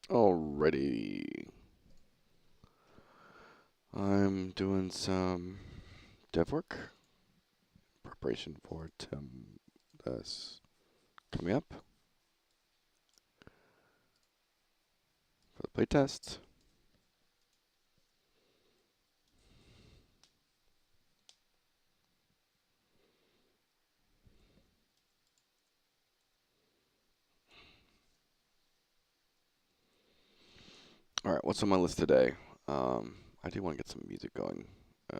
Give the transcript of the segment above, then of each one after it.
Alrighty. I'm doing some dev work, preparation for this coming up for the playtest. Alright, what's on my list today? I do want to get some music going. I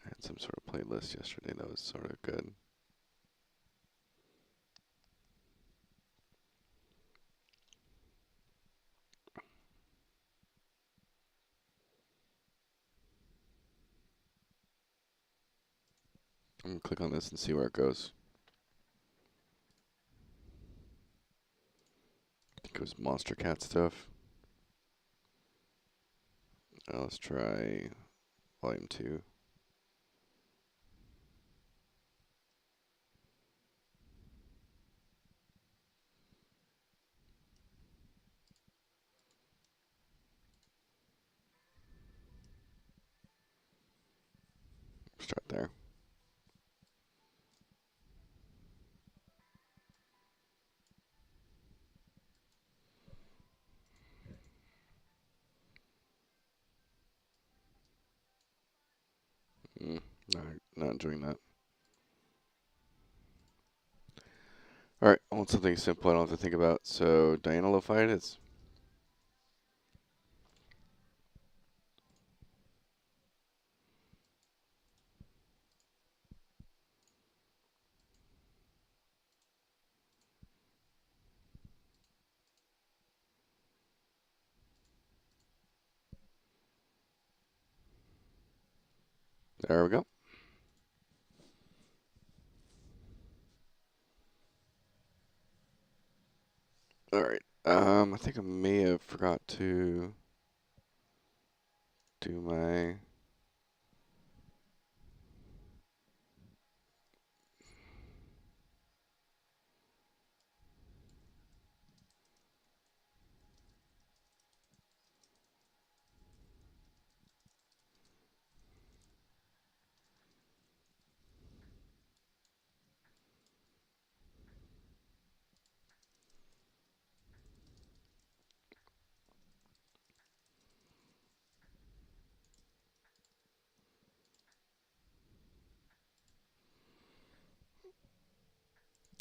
had some sort of playlist yesterday that was sort of good. I'm going to click on this and see where it goes. I think it was Monster Cat stuff. Let's try volume 2. Start there. Not enjoying that. Alright, I want something simple I don't have to think about. So Diana Lo-Fi it is. There we go. Alright, I think I may have forgot to do my...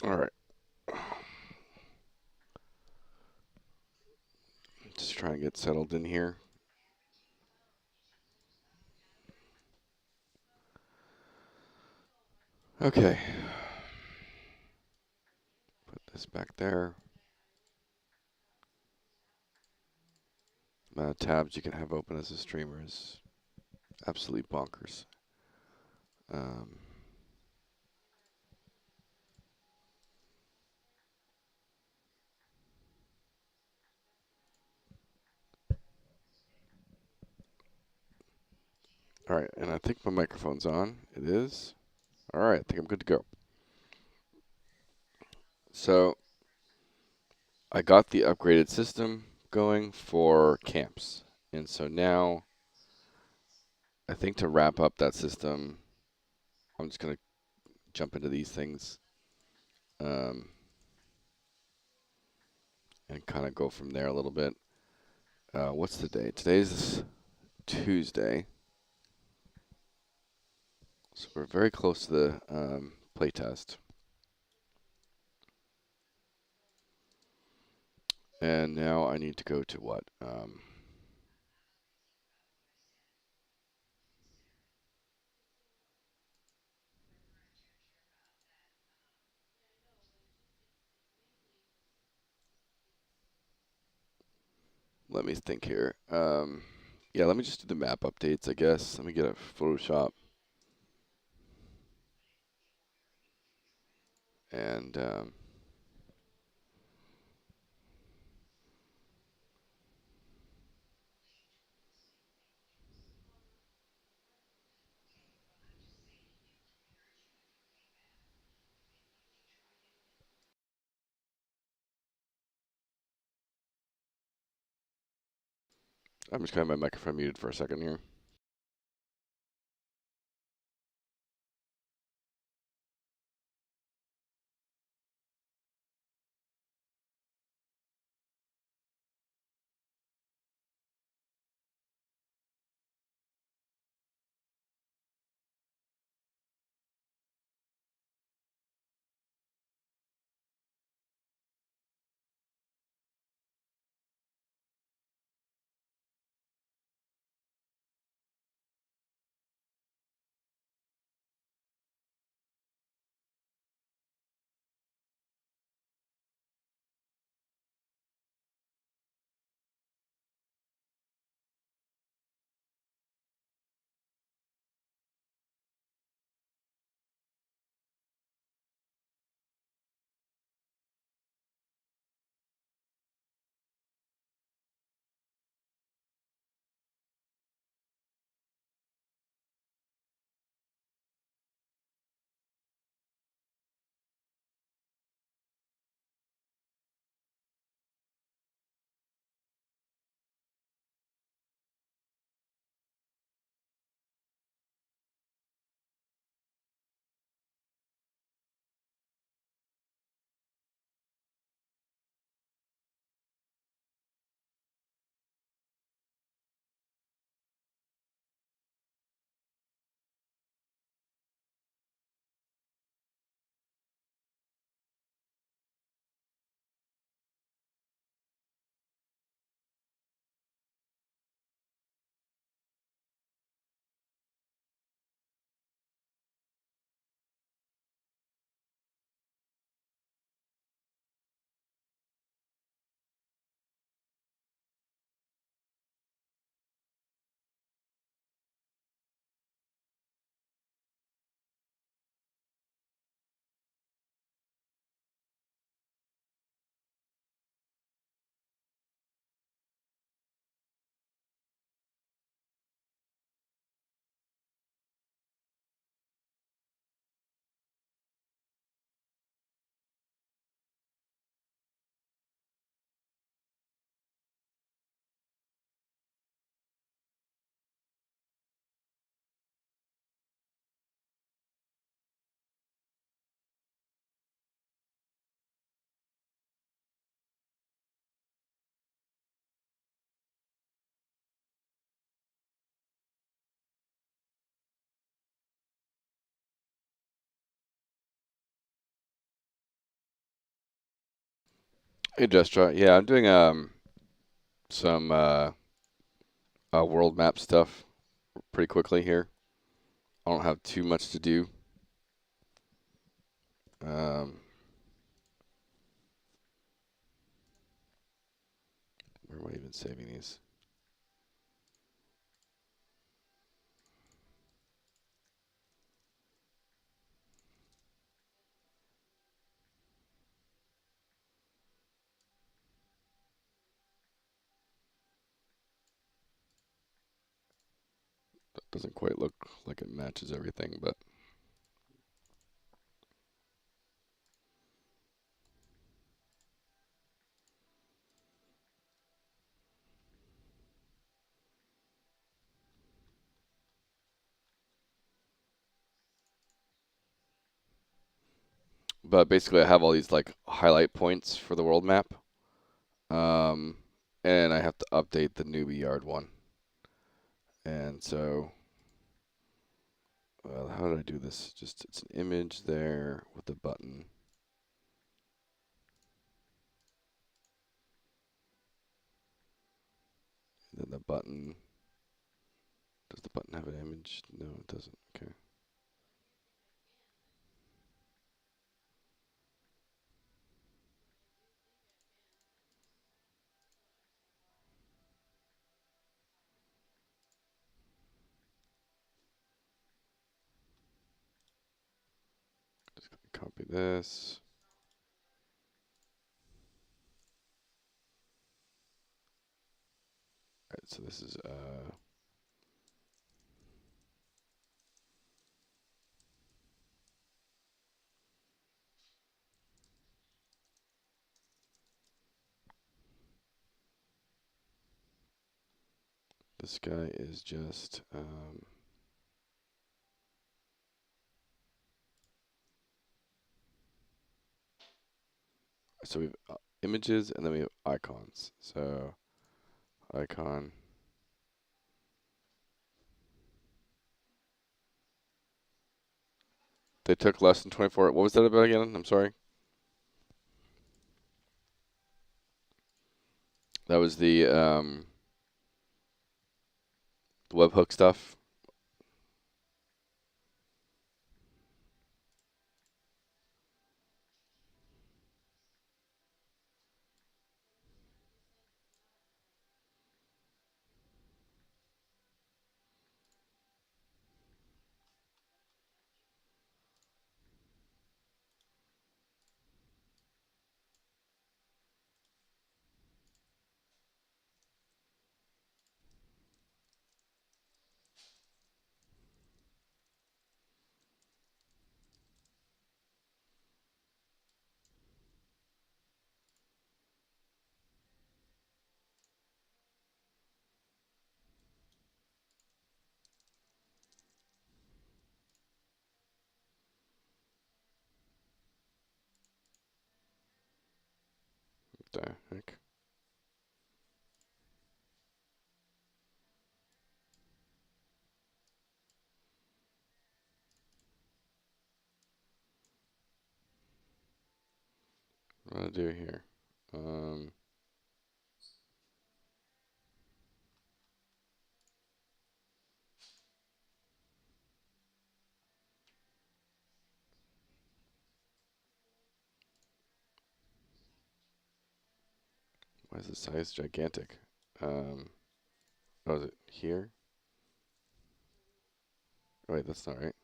Alright. Just trying to get settled in here. Okay. Put this back there. Amount of tabs you can have open as a streamer is absolutely bonkers. Alright, and I think my microphone's on. It is. Alright, I think I'm good to go. So, I got the upgraded system going for camps. And so now, I think to wrap up that system, I'm just going to jump into these things and kind of go from there a little bit. What's the date? Today's Tuesday. So we're very close to the playtest. And now I need to go to what? Let me think here. Yeah, let me just do the map updates, I guess. Let me get a Photoshop. And I'm just going to have my microphone muted for a second here. Hey, Destra. Yeah, I'm doing some world map stuff pretty quickly here. I don't have too much to do. Um, where am I even saving these? That doesn't quite look like it matches everything, but basically I have all these like highlight points for the world map. Um, and I have to update the newbie yard one. And so, well, how did I do this? Just it's an image there with a button. And then the button. Does the button have an image? No, it doesn't. Okay. Just copy this. All right, so this is This guy is just so we have images and then we have icons. So icon. They took less than 24. What was that about again? I'm sorry. That was the webhook stuff. What the heck? What do I do here? Why is the size gigantic? Oh, is it here? Oh, wait, that's not right.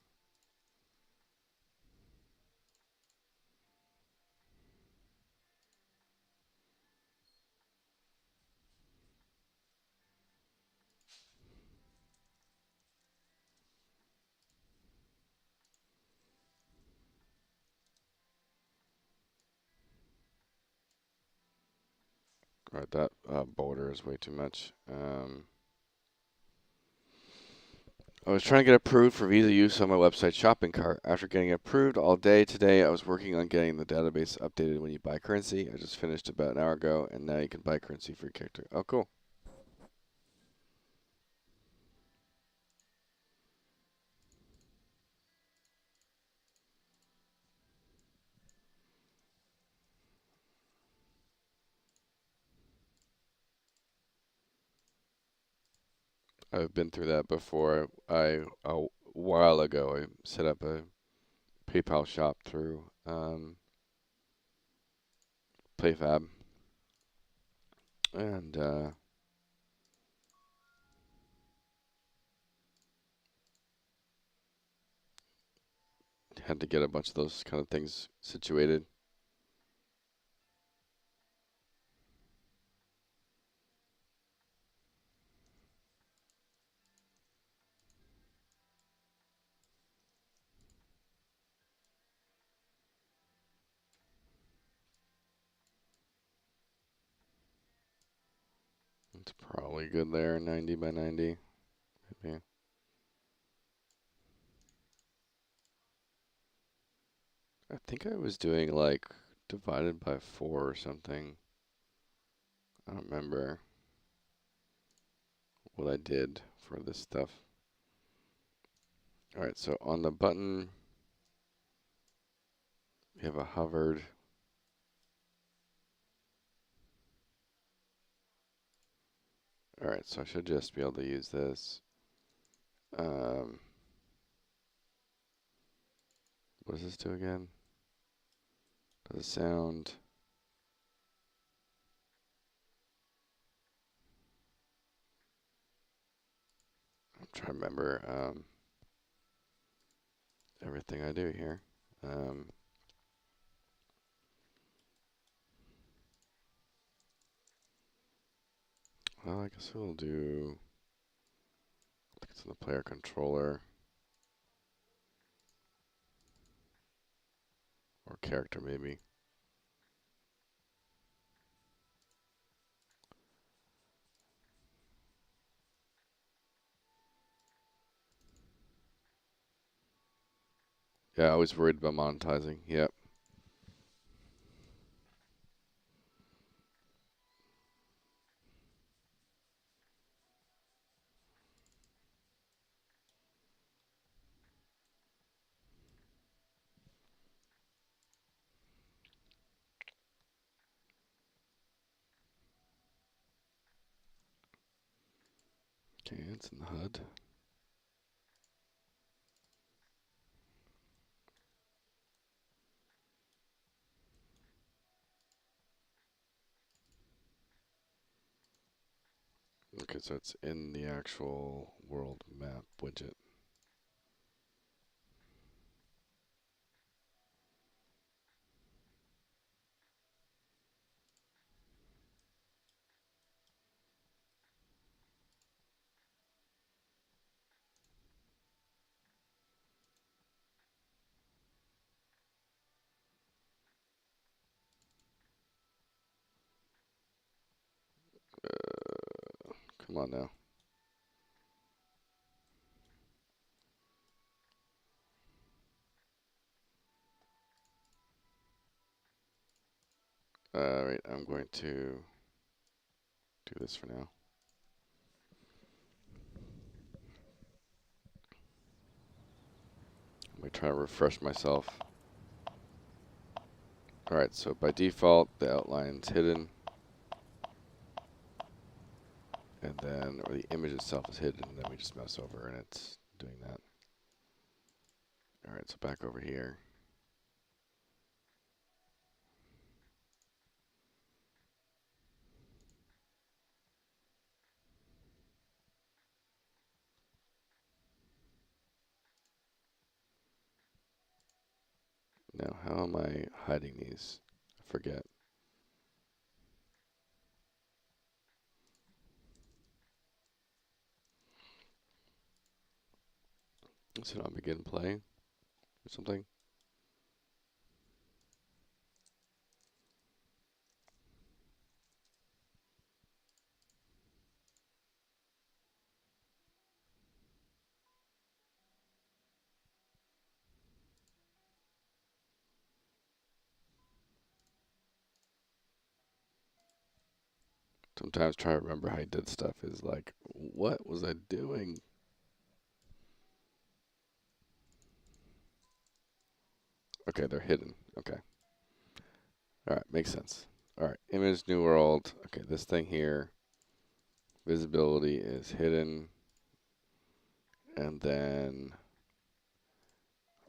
All right, that border is way too much. I was trying to get approved for Visa use on my website shopping cart. After getting approved all day today, I was working on getting the database updated when you buy currency. I just finished about an hour ago, and now you can buy currency for your character. Oh, cool. I've been through that before. A while ago, I set up a PayPal shop through PlayFab, and had to get a bunch of those kind of things situated. It's probably good there, 90 by 90, maybe. I think I was doing like divided by 4 or something. I don't remember what I did for this stuff. All right, so on the button, we have a hovered. All right, so I should just be able to use this. What does this do again? Does it sound? I'm trying to remember everything I do here. Well, I guess we'll do. I think it's in the player controller or character maybe. Yeah, I was worried about monetizing. Yep. Okay, it's in the HUD. Okay, so it's in the actual world map widget. Come on now. Alright, I'm going to do this for now. Let me try to refresh myself. Alright, so by default, the outline's hidden. And then, or the image itself is hidden, and then we just mouse over and it's doing that. Alright, so back over here. Now, how am I hiding these? I forget. Is it on begin play or something? Sometimes trying to remember how I did stuff is like, what was I doing? Okay, they're hidden. Okay. Alright, makes sense. Alright, image, new world. Okay, this thing here, visibility is hidden. And then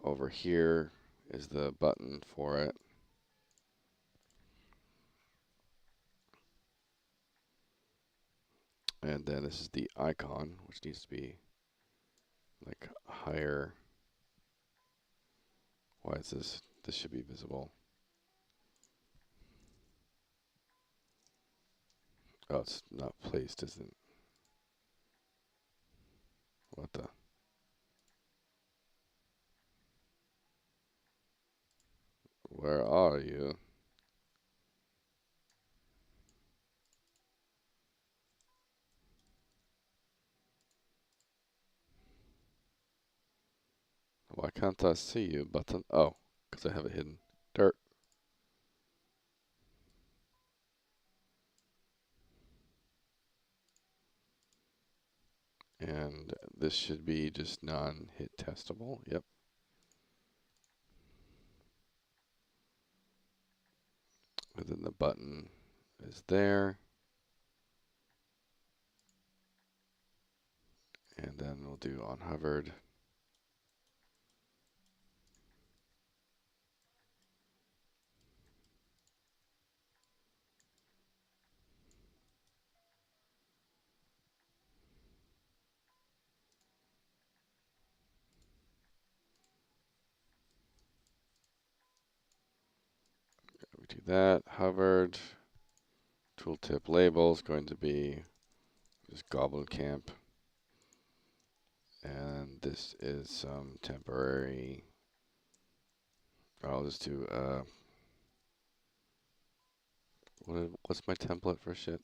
over here is the button for it. And then this is the icon, which needs to be like higher. Why is this? This should be visible. Oh, it's not placed, isn't? What the? Where are you? Why can't I see you, button? Oh, because I have it hidden. Dirt. And this should be just non-hit testable. Yep. And then the button is there. And then we'll do on hovered. We do that. Hovered. Tooltip label is going to be just Goblin Camp. And this is some temporary. I'll just do what's my template for shit?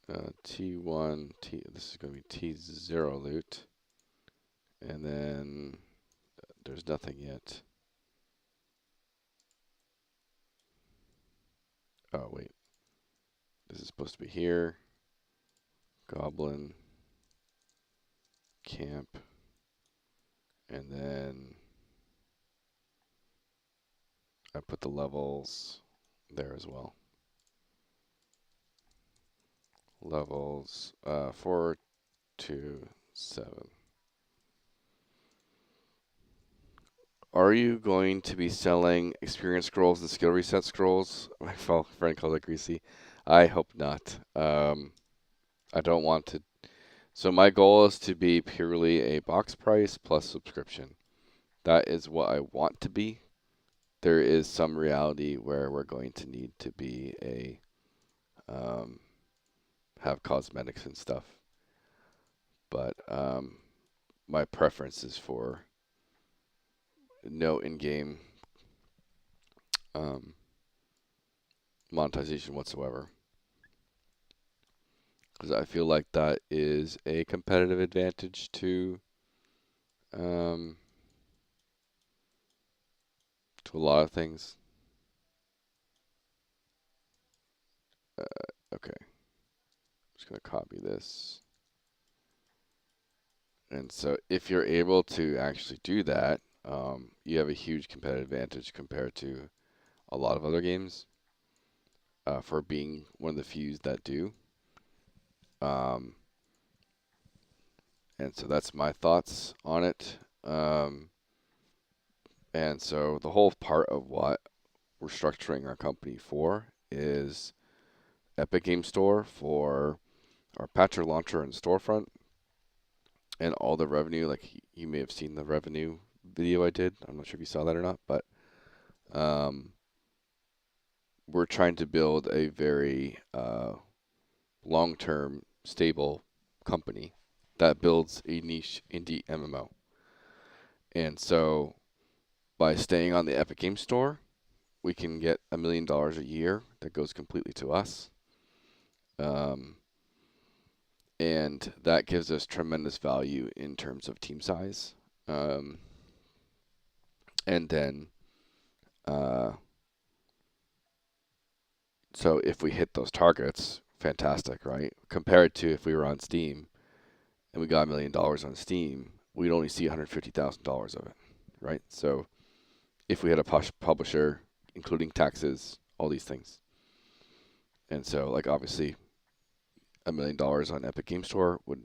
T1, this is going to be T0 loot. And then there's nothing yet. Oh, wait. This is supposed to be here. Goblin. Camp. And then I put the levels there as well. Levels 4 to 7. Are you going to be selling experience scrolls and skill reset scrolls? My friend calls it greasy. I hope not. I don't want to. So my goal is to be purely a box price plus subscription. That is what I want to be. There is some reality where we're going to need to be have cosmetics and stuff. But my preference is for no in-game monetization whatsoever, because I feel like that is a competitive advantage to a lot of things. Okay, I'm just gonna copy this. And so if you're able to actually do that, you have a huge competitive advantage compared to a lot of other games for being one of the few that do. And so that's my thoughts on it. And so the whole part of what we're structuring our company for is Epic Game Store for our patcher launcher and storefront, and all the revenue. Like you may have seen the revenue video I did. I'm not sure if you saw that or not, but we're trying to build a very long-term, stable company that builds a niche indie MMO. And so by staying on the Epic Game Store, we can get $1 million a year that goes completely to us. And that gives us tremendous value in terms of team size. And then, so if we hit those targets, fantastic, right? Compared to if we were on Steam and we got $1 million on Steam, we'd only see $150,000 of it, right? So if we had a publisher, including taxes, all these things. And so, like, obviously, $1 million on Epic Game Store would,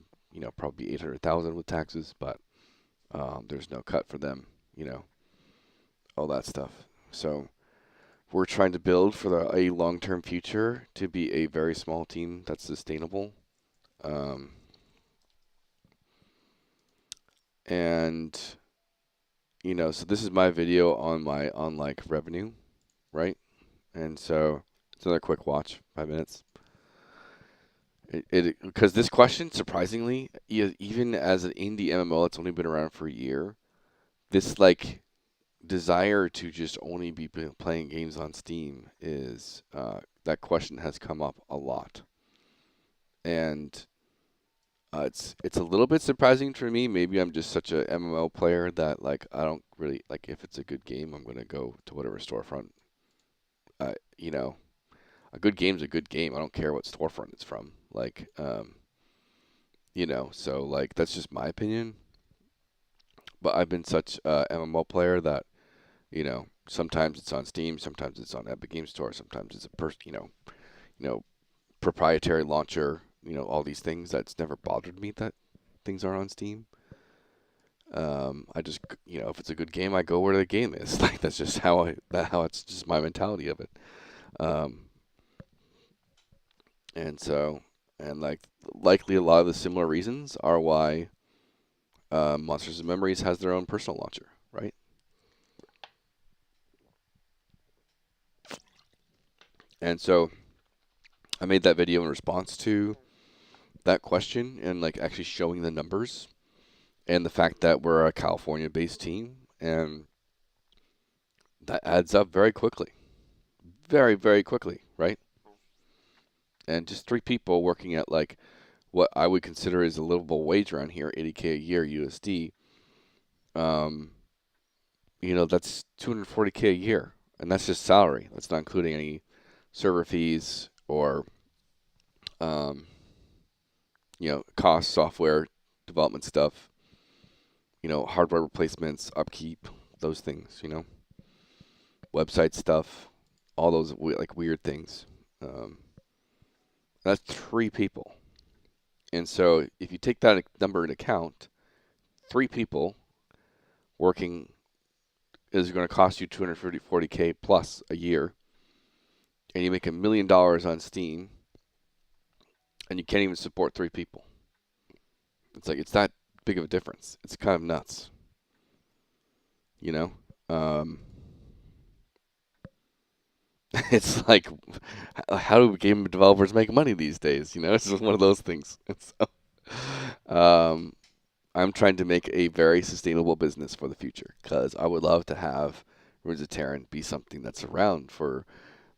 probably be 800,000 with taxes, but there's no cut for them, all that stuff. So we're trying to build for a long-term future to be a very small team that's sustainable. And so this is my video on like revenue, right? And so it's another quick watch, 5 minutes. Because this question, surprisingly, even as an indie MMO that's only been around for a year, this like desire to just only be playing games on Steam is that question has come up a lot, and it's a little bit surprising for me. Maybe I'm just such a MMO player that like I don't really like if it's a good game, I'm gonna go to whatever storefront. A good game's a good game. I don't care what storefront it's from. Like, so like that's just my opinion. But I've been such a MMO player that, sometimes it's on Steam, sometimes it's on Epic Game Store, sometimes it's a proprietary launcher, all these things. That's never bothered me that things are on Steam. I just, if it's a good game, I go where the game is. Like that's just how it's just my mentality of it. And so, and like likely a lot of the similar reasons are why Monsters and Memories has their own personal launcher, right? And so I made that video in response to that question and like actually showing the numbers and the fact that we're a California-based team, and that adds up very quickly. Very, very quickly, right? and just 3 people working at like what I would consider is a livable wage around here, 80K a year USD. Um, that's 240K a year, and that's just salary. That's not including any server fees or um, cost, software development stuff, hardware replacements, upkeep, those things, website stuff, all those like weird things. Um, that's 3 people. And so if you take that number into account, 3 people working is going to cost you 240K plus a year, and you make $1 million on Steam, and you can't even support 3 people. It's like it's that big of a difference. It's kind of nuts, you know. Um, it's like, how do game developers make money these days? It's just one of those things. And so, I'm trying to make a very sustainable business for the future because I would love to have Ruins of Tearyn be something that's around for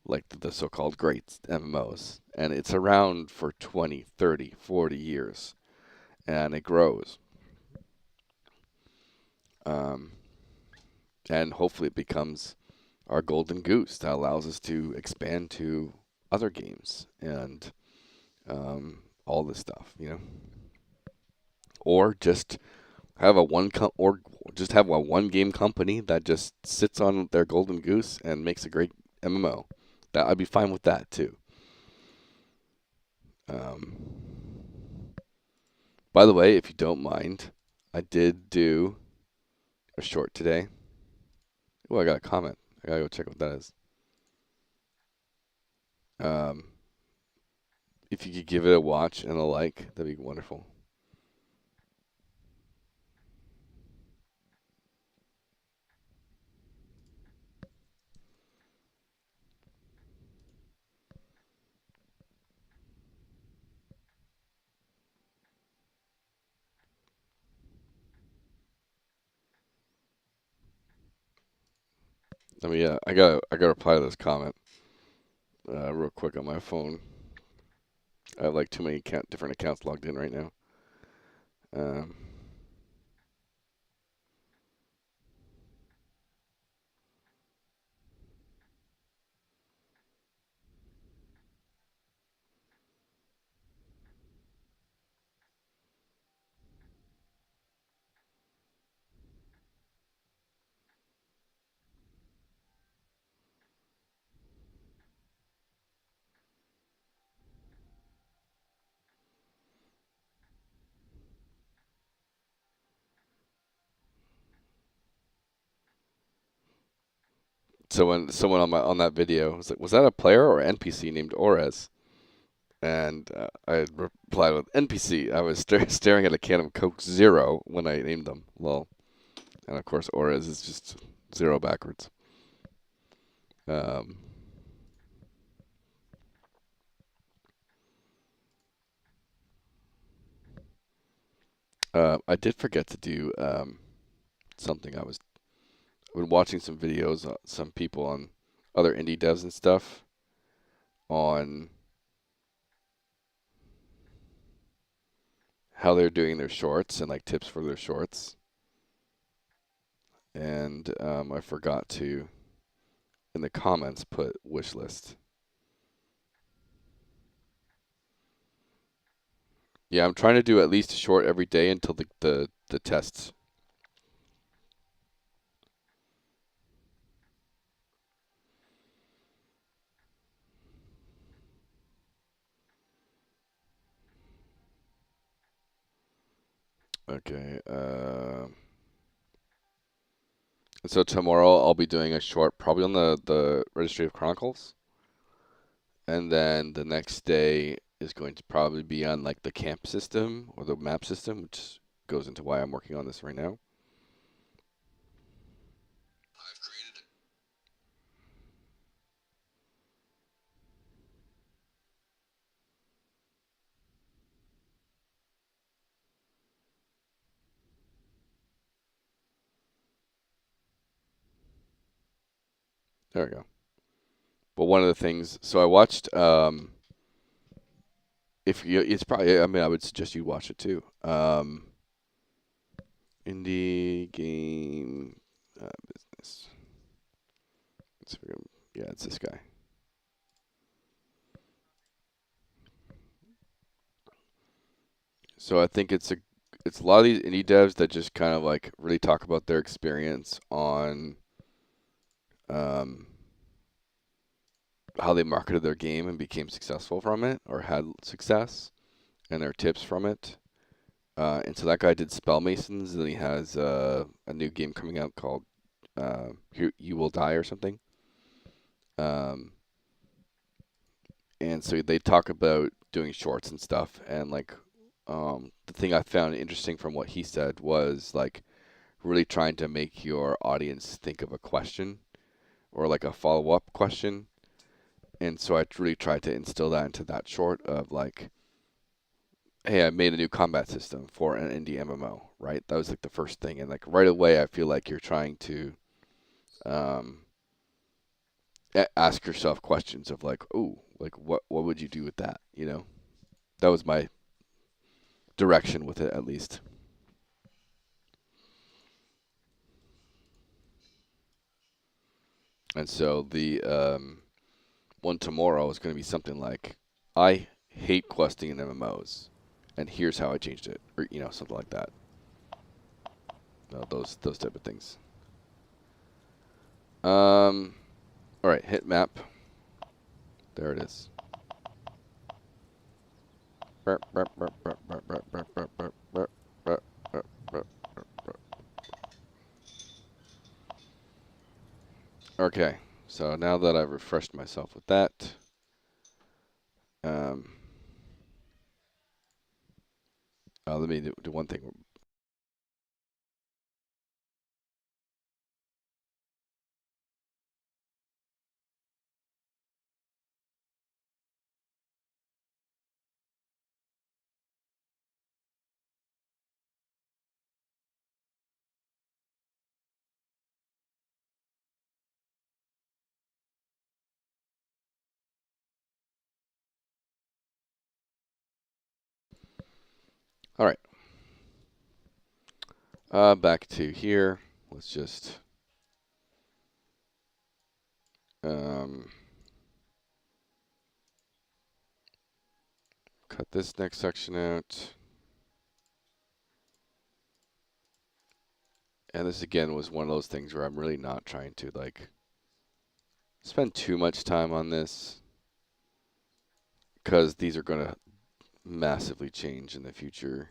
like the so-called great MMOs. And it's around for 20, 30, 40 years. And it grows. Um, and hopefully it becomes our golden goose that allows us to expand to other games and all this stuff. Or just have a one game company that just sits on their golden goose and makes a great MMO. That I'd be fine with that too. Um, by the way, if you don't mind, I did do a short today. Oh, I got a comment. I gotta go check what that is. Um, if you could give it a watch and a like, that'd be wonderful. I gotta reply to this comment real quick on my phone. I have like too many different accounts logged in right now. Um, so when someone on that video was like, "Was that a player or NPC named Orez?" And I replied with NPC. I was staring at a can of Coke Zero when I named them. Lol. And of course, Orez is just zero backwards. Um, I did forget to do something. I've been watching some videos, some people on other indie devs and stuff on how they're doing their shorts and like tips for their shorts. And I forgot to in the comments put wish list. Yeah, I'm trying to do at least a short every day until the tests. Okay. So tomorrow I'll be doing a short, probably on the Registry of Chronicles, and then the next day is going to probably be on like the camp system or the map system, which goes into why I'm working on this right now. There we go. But one of the things, so I watched if you, it's probably. I mean, I would suggest you watch it too. Indie game business. Yeah, it's this guy. So I think it's a lot of these indie devs that just kind of like really talk about their experience on um, how they marketed their game and became successful from it or had success and their tips from it. And so that guy did Spell Masons, and he has a new game coming out called You Will Die or something. Um, and so they talk about doing shorts and stuff. And like the thing I found interesting from what he said was like really trying to make your audience think of a question or like a follow-up question. And so I really tried to instill that into that short of like, hey, I made a new combat system for an indie MMO, right? That was like the first thing. And like right away, I feel like you're trying to um, ask yourself questions of like, oh, like what would you do with that? You know, that was my direction with it at least. And so the one tomorrow is going to be something like, I hate questing in MMOs, and here's how I changed it, or something like that. Those type of things. All right, hit map. There it is. Okay, so now that I've refreshed myself with that, let me do one thing. All right, back to here. Let's just cut this next section out. And this again was one of those things where I'm really not trying to like spend too much time on this because these are going to massively change in the future.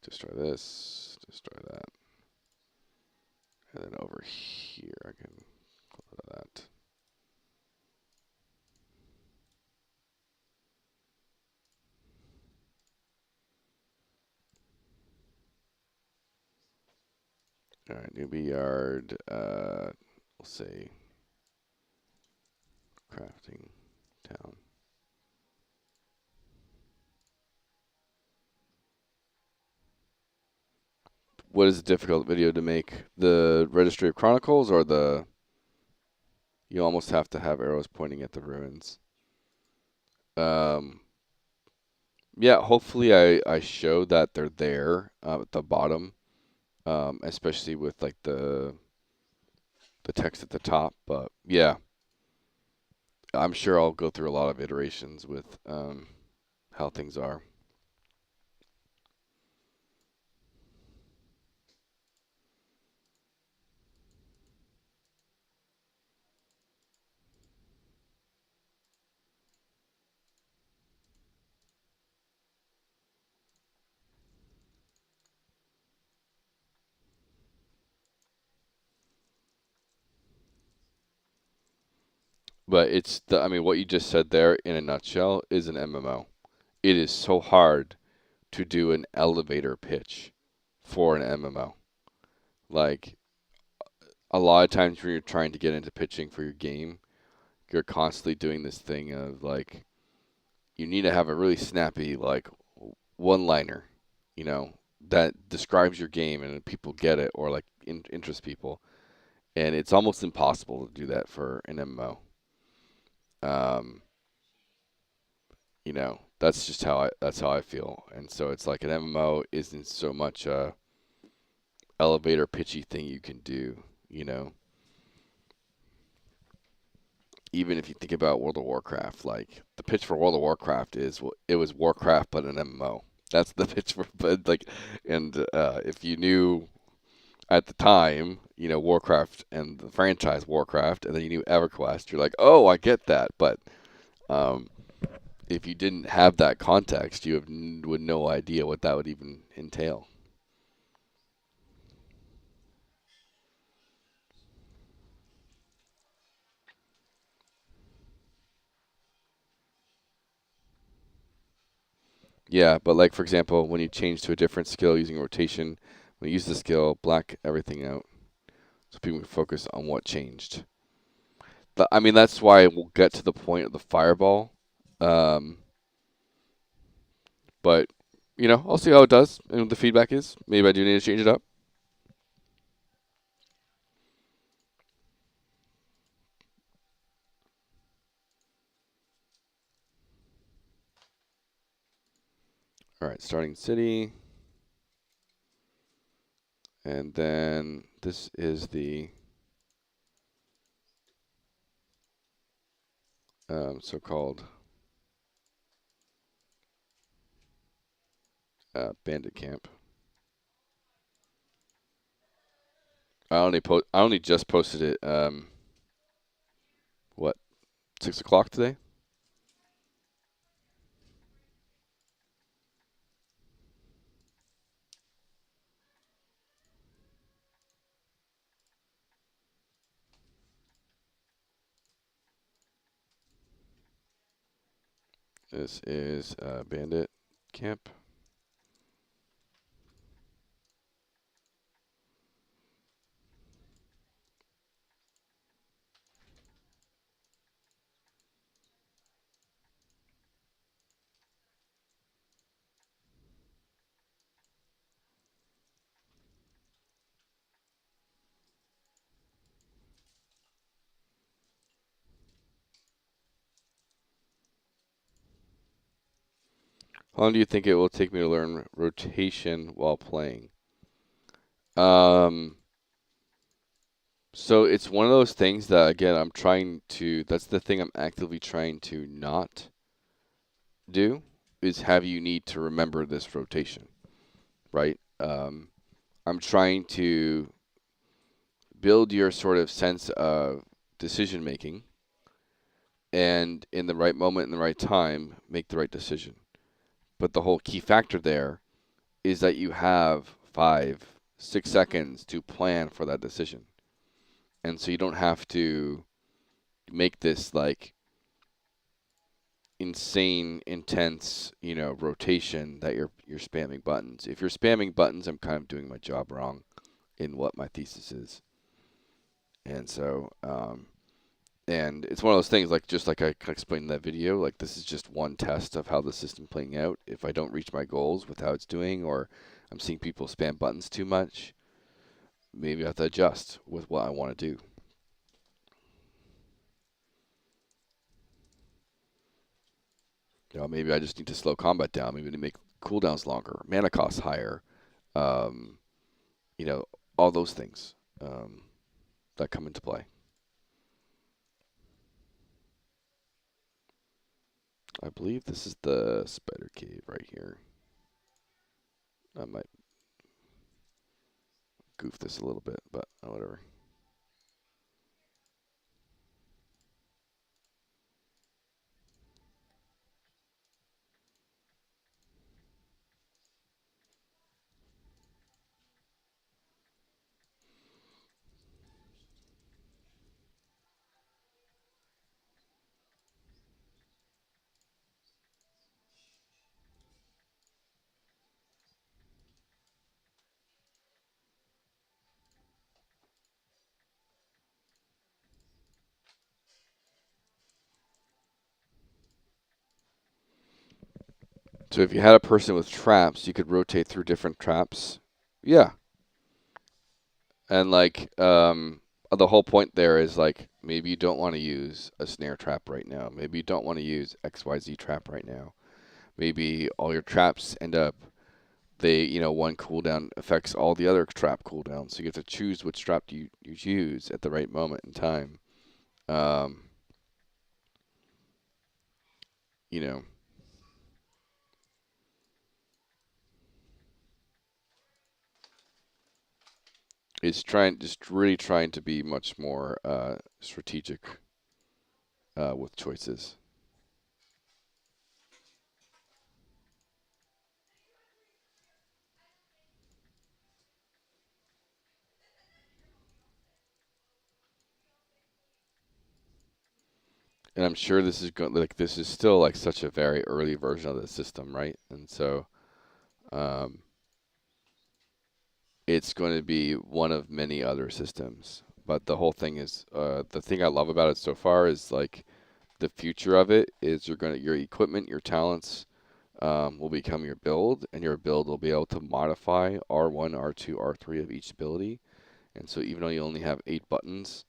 Destroy this, destroy that. And then over here, I can close that. All right, newbie yard, we'll say crafting town. What is a difficult video to make? The Registry of Chronicles or the... You almost have to have arrows pointing at the ruins. Yeah, hopefully I show that they're there at the bottom, especially with like the text at the top. But yeah, I'm sure I'll go through a lot of iterations with how things are. But I mean, what you just said there in a nutshell is an MMO. It is so hard to do an elevator pitch for an MMO. Like, a lot of times when you're trying to get into pitching for your game, you're constantly doing this thing of like, you need to have a really snappy, like, one-liner, that describes your game and people get it or like interest people. And it's almost impossible to do that for an MMO. Um, that's just how I feel. And so it's like an MMO isn't so much a elevator pitchy thing you can do, you know. Even if you think about World of Warcraft, like the pitch for World of Warcraft is, well, it was Warcraft but an MMO. That's the pitch for, but like, and if you knew at the time, Warcraft and the franchise Warcraft, and then you knew EverQuest, you're like, oh, I get that. But um, if you didn't have that context, you would no idea what that would even entail. Yeah, but like for example, when you change to a different skill using rotation, when you use the skill, black everything out, so people can focus on what changed. I mean, that's why we'll get to the point of the fireball. Um, but I'll see how it does and what the feedback is. Maybe I do need to change it up. All right, starting city, and then this is the so-called bandit camp. I only just posted it. What 6 o'clock today? This is bandit camp. How long do you think it will take me to learn rotation while playing? Um, so it's one of those things that again I'm trying to. That's the thing I'm actively trying to not do is have you need to remember this rotation, right? I'm trying to build your sort of sense of decision making, and in the right moment, in the right time, make the right decision. But the whole key factor there is that you have 5, 6 seconds to plan for that decision. And so you don't have to make this like insane, intense, rotation that you're spamming buttons. If you're spamming buttons, I'm kind of doing my job wrong in what my thesis is. And so, and it's one of those things, like just like I explained in that video, like this is just one test of how the system's playing out. If I don't reach my goals with how it's doing, or I'm seeing people spam buttons too much, maybe I have to adjust with what I want to do. Maybe I just need to slow combat down. Maybe to make cooldowns longer, mana costs higher. Um, you know, all those things that come into play. I believe this is the spider cave right here. I might goof this a little bit, but whatever. So if you had a person with traps, you could rotate through different traps. Yeah. And like the whole point there is like maybe you don't want to use a snare trap right now. Maybe you don't want to use XYZ trap right now. Maybe all your traps end up one cooldown affects all the other trap cooldowns, so you have to choose which trap you use at the right moment in time. Um, you know, it's just really trying to be much more strategic with choices. And I'm sure this is this is still like such a very early version of the system, right? And so um, it's going to be one of many other systems. But the whole thing is the thing I love about it so far is like the future of it is your equipment, your talents will become your build, and your build will be able to modify R1, R2, R3 of each ability. And so even though you only have 8 buttons,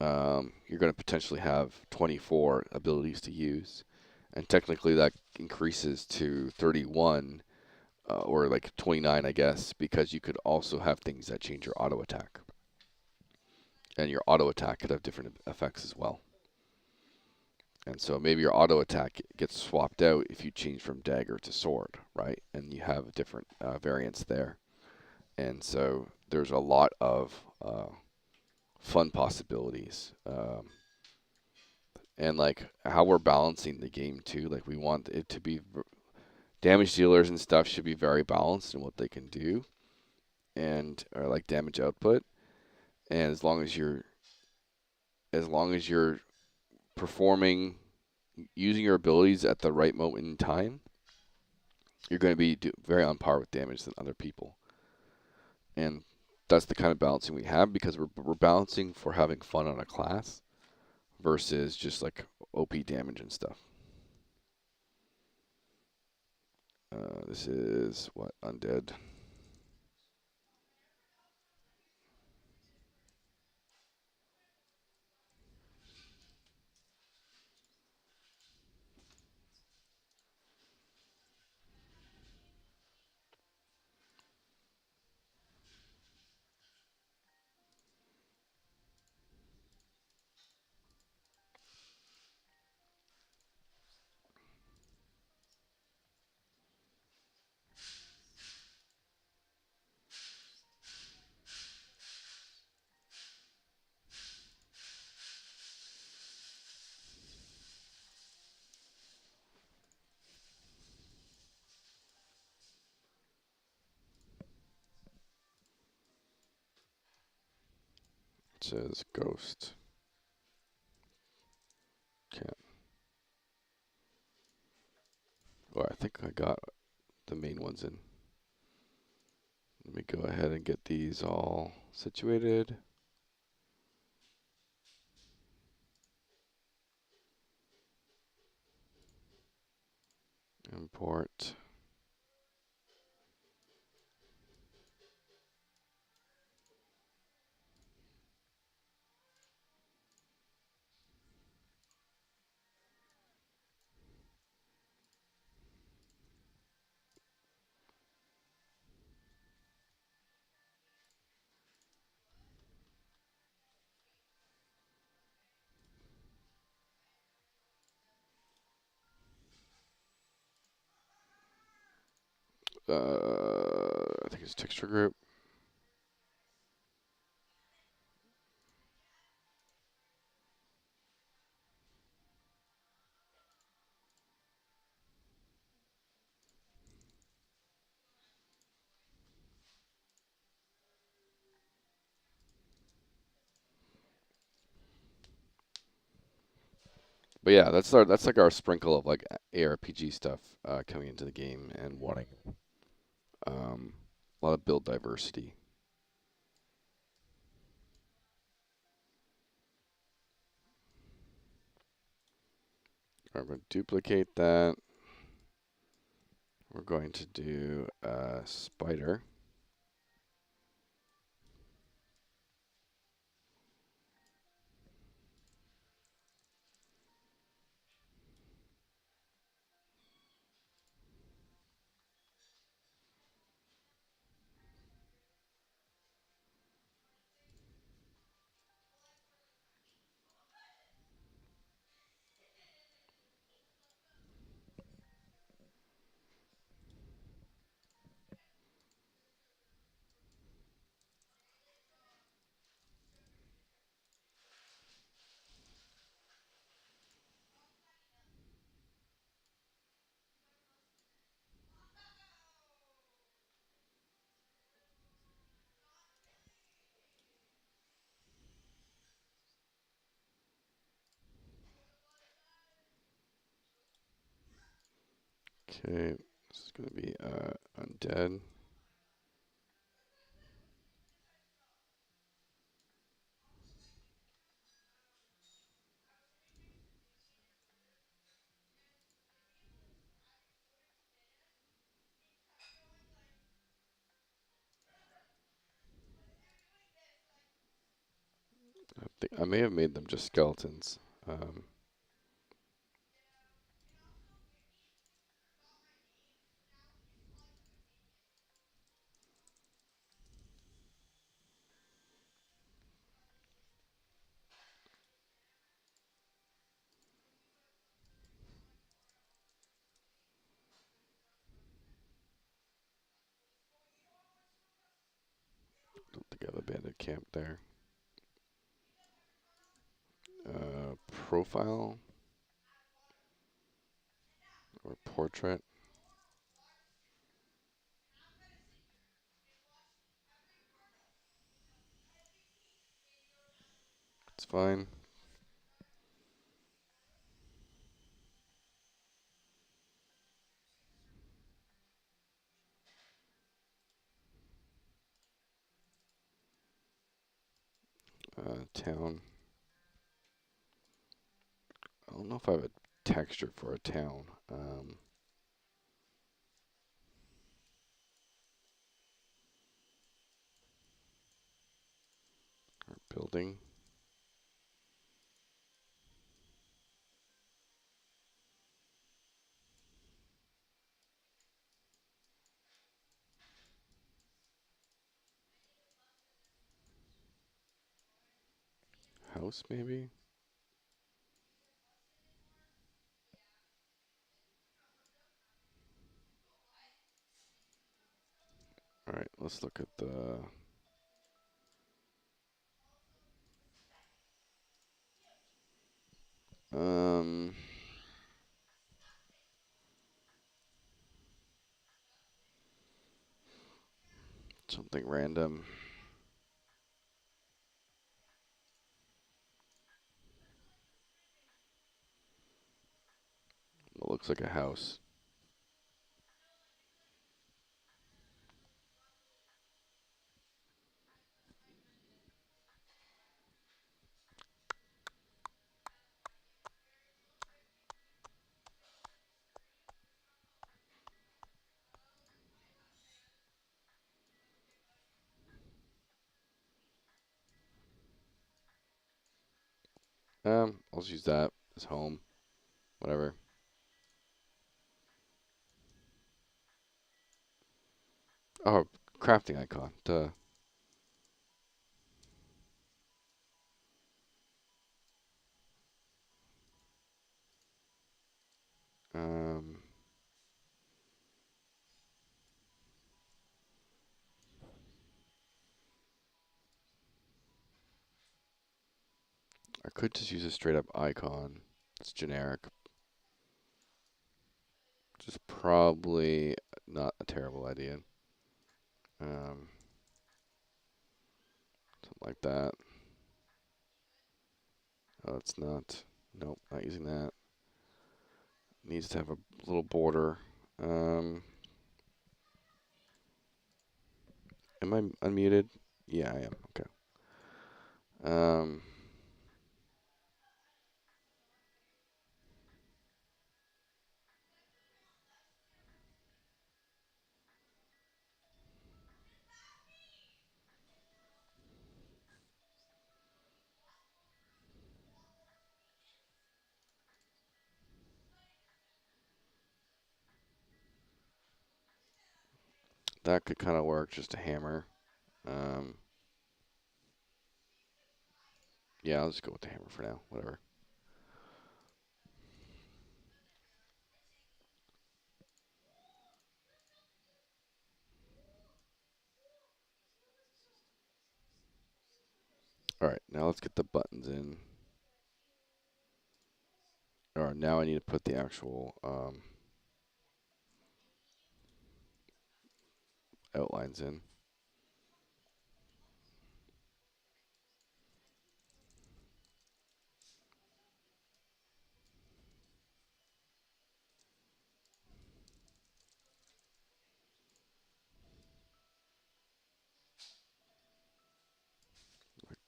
you're going to potentially have 24 abilities to use. And technically that increases to 31 or like 29, I guess, because you could also have things that change your auto attack. And your auto attack could have different effects as well. And so maybe your auto attack gets swapped out if you change from dagger to sword, right? And you have different variants there. And so there's a lot of fun possibilities. And like how we're balancing the game too. Like we want it to be damage dealers and stuff should be very balanced in what they can do, and or like damage output. And as long as you're performing using your abilities at the right moment in time, you're going to be very on par with damage than other people. And that's the kind of balancing we have because we're balancing for having fun on a class versus just like OP damage and stuff. This is what undead. It says ghost. Cat. Well, I think I got the main ones in. Let me go ahead and get these all situated. Import. I think it's texture group. But yeah, that's like our sprinkle of like ARPG stuff coming into the game and wanting a lot of build diversity. I'm going to duplicate that. We're going to do a spider. Okay, this is going to be undead. I may have made them just skeletons. Don't think I have a bandit camp there. Profile or portrait. It's fine. Town. I don't know if I have a texture for a town. Or building. House, maybe? Alright, let's look at the... something random. It looks like a house. I'll just use that as home. Whatever. Oh, crafting icon. Duh. Um, I could just use a straight up icon. It's generic. Which is probably not a terrible idea. Something like that. Oh, it's not. Nope, not using that. Needs to have a little border. Am I unmuted? Yeah, I am. Okay. That could kind of work, just a hammer. Yeah, I'll just go with the hammer for now. Whatever. Alright, now let's get the buttons in. Alright, now I need to put the actual outlines in.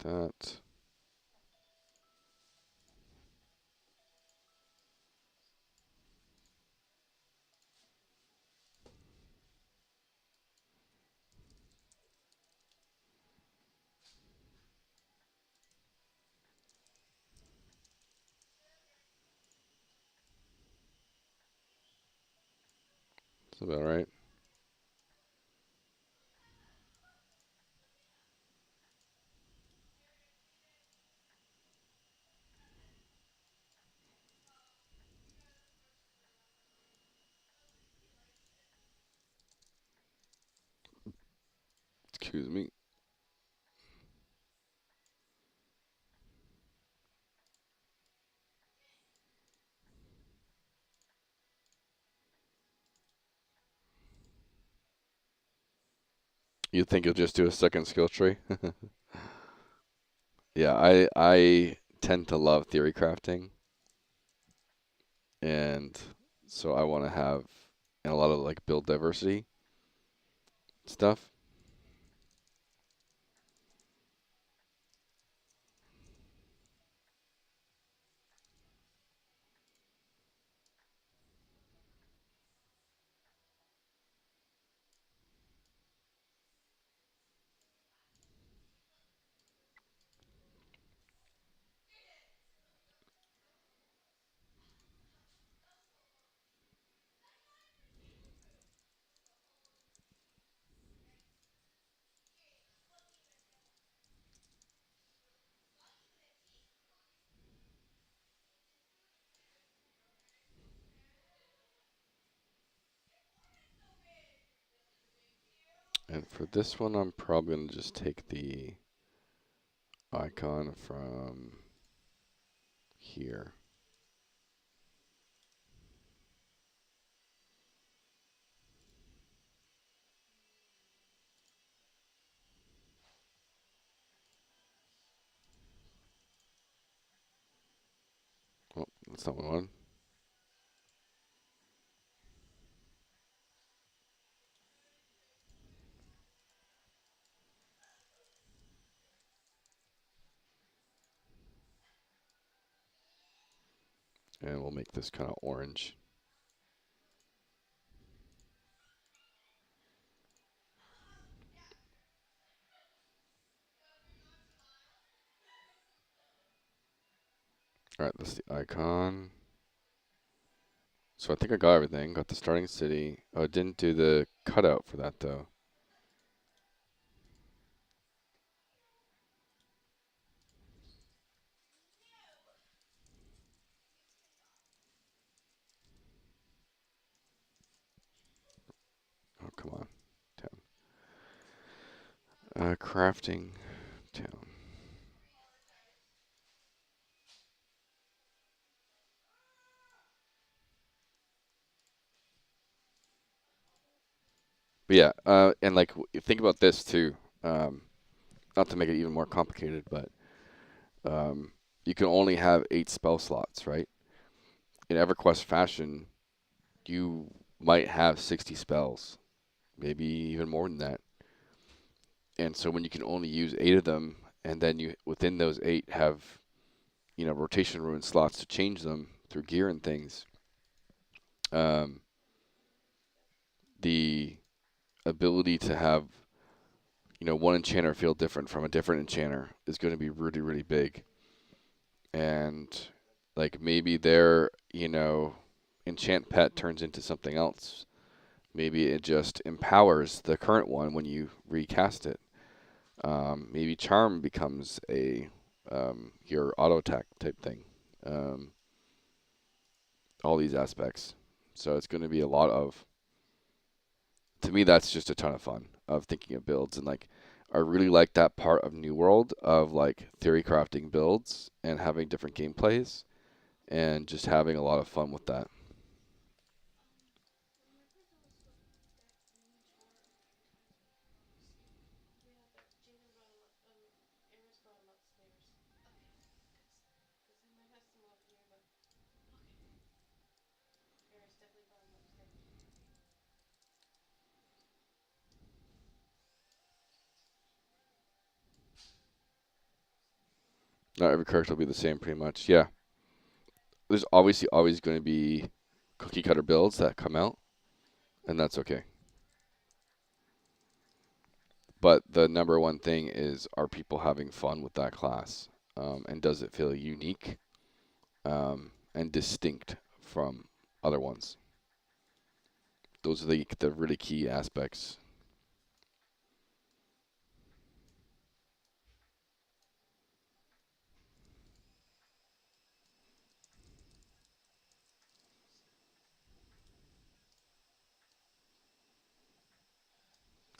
that. That's about right. Excuse me. You think you'll just do a second skill tree? Yeah, I tend to love theory crafting, and so I want to have and a lot of like build diversity stuff. And for this one, I'm probably gonna just take the icon from here. Oh, that's not what I wanted. And we'll make this kind of orange. All right, that's the icon. So I think I got everything. Got the starting city. Oh, I didn't do the cutout for that though. Oh, come on. Town. Crafting town. But yeah, and like think about this too. Um, Not to make it even more complicated, but um, you can only have 8 spell slots, right? In EverQuest fashion, you might have 60 spells, maybe even more than that. And so when you can only use 8 of them, and then you within those 8 have rotation ruin slots to change them through gear and things, um, the ability to have one enchanter feel different from a different enchanter is going to be really really big. And like maybe their enchant pet turns into something else. Maybe it just empowers the current one when you recast it. Maybe charm becomes a your auto attack type thing. Um, all these aspects. So it's going to be a lot of. To me, that's just a ton of fun of thinking of builds, and like I really like that part of New World of like theory crafting builds and having different gameplays and just having a lot of fun with that. Not every character will be the same, pretty much. Yeah, there's obviously always going to be cookie cutter builds that come out, and that's okay. But the number one thing is, are people having fun with that class? And does it feel unique and distinct from other ones? Those are the really key aspects.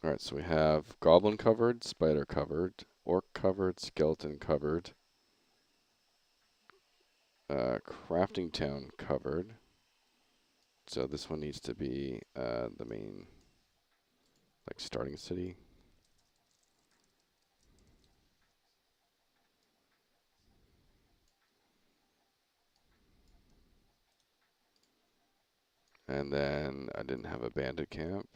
All right, so we have goblin covered, spider covered, orc covered, skeleton covered, crafting town covered. So this one needs to be the main, like, starting city. And then I didn't have a bandit camp.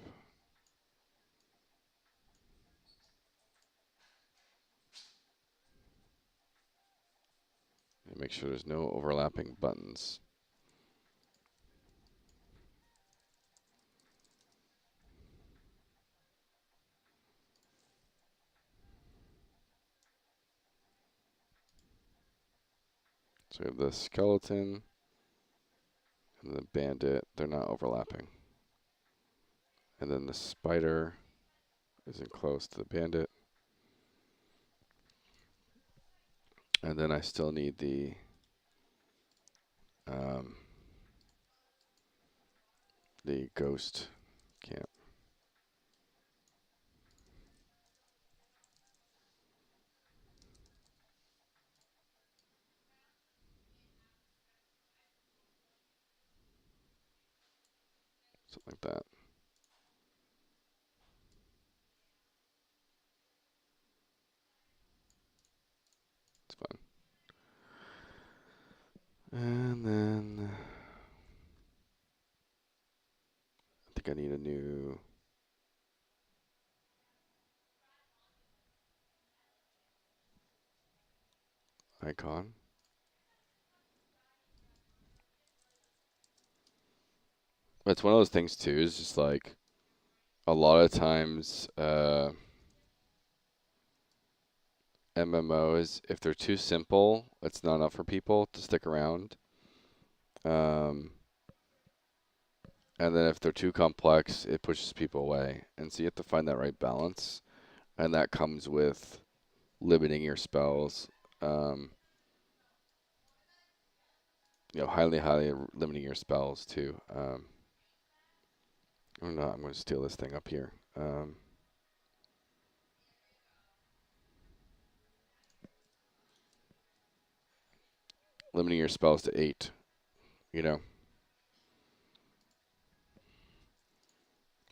And make sure there's no overlapping buttons. So we have the skeleton and the bandit. They're not overlapping. And then the spider isn't close to the bandit. And then I still need the ghost camp. Something like that. It's fine. And then I think I need a new icon. But it's one of those things too, is just like a lot of times MMOs, if they're too simple, it's not enough for people to stick around. Um, and then if they're too complex, it pushes people away. And so you have to find that right balance. And that comes with limiting your spells. Highly, highly limiting your spells too. I'm going to steal this thing up here. Limiting your spells to 8,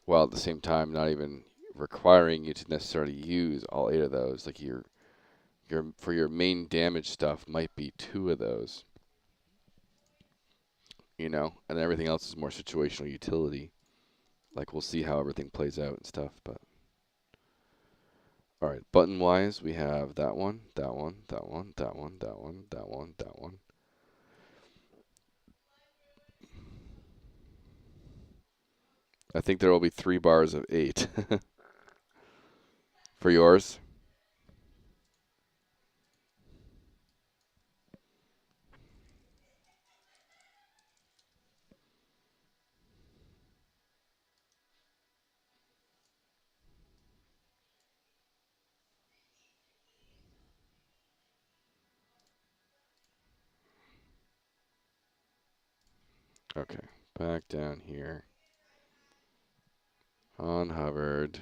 while at the same time not even requiring you to necessarily use all 8 of those. Like for your main damage stuff might be 2 of those, and everything else is more situational utility. Like, we'll see how everything plays out and stuff, but all right, button wise, we have that one, that one, that one, that one, that one, that one, that one. I think there will be 3 bars of 8 for yours. Okay, back down here on hovered.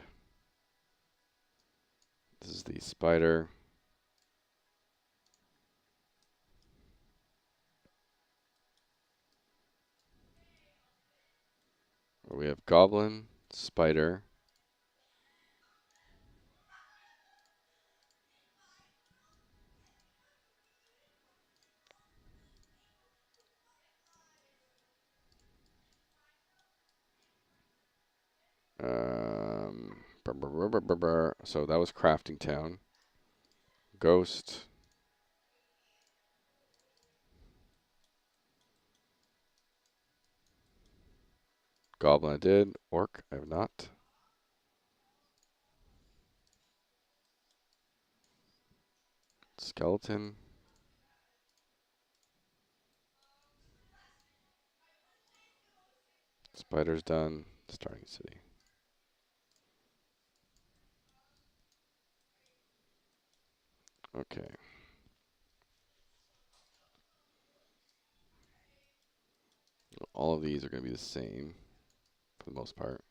This is the spider. We have goblin, spider. So that was crafting town. Ghost. Goblin I did. Orc I have not. Skeleton. Spider's done. Starting city. Okay. All of these are going to be the same for the most part.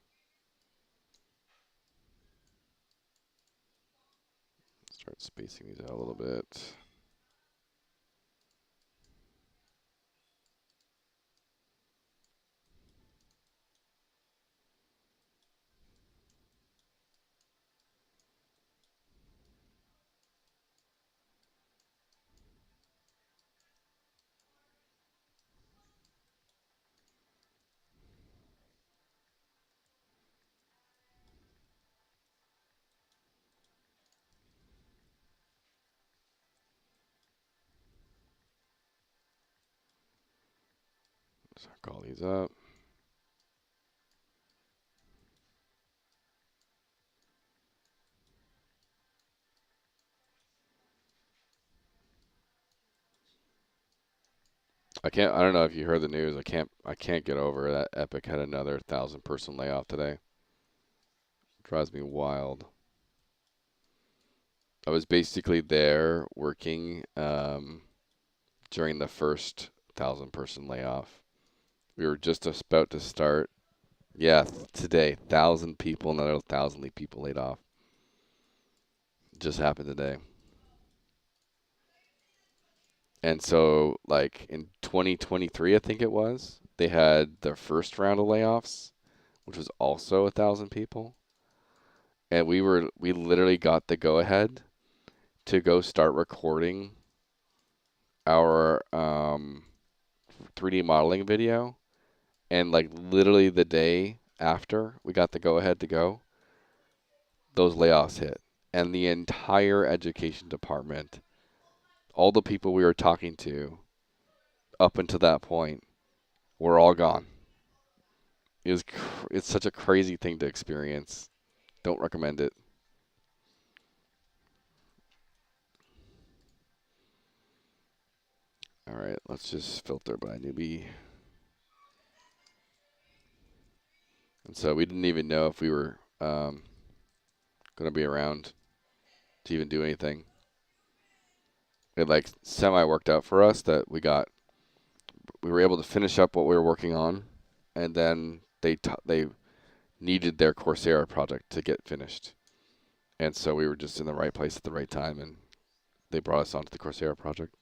Start spacing these out a little bit. Just call these up. I don't know if you heard the news. I can't get over that Epic had another 1,000-person layoff today. Drives me wild. I was basically there working during the first 1,000-person layoff. We were just about to start. Yeah, today, 1,000 people, another 1,000 people laid off. Just happened today. And so, like, in 2023, I think it was, they had their first round of layoffs, which was also 1,000 people. And we literally got the go-ahead to go start recording our 3D modeling video. And, like, literally the day after we got the go-ahead to go, those layoffs hit. And the entire education department, all the people we were talking to up until that point, were all gone. It's such a crazy thing to experience. Don't recommend it. All right, let's just filter by newbie. And so we didn't even know if we were going to be around to even do anything. It like semi worked out for us that we were able to finish up what we were working on, and then they needed their Coursera project to get finished. And so we were just in the right place at the right time, and they brought us onto the Coursera project.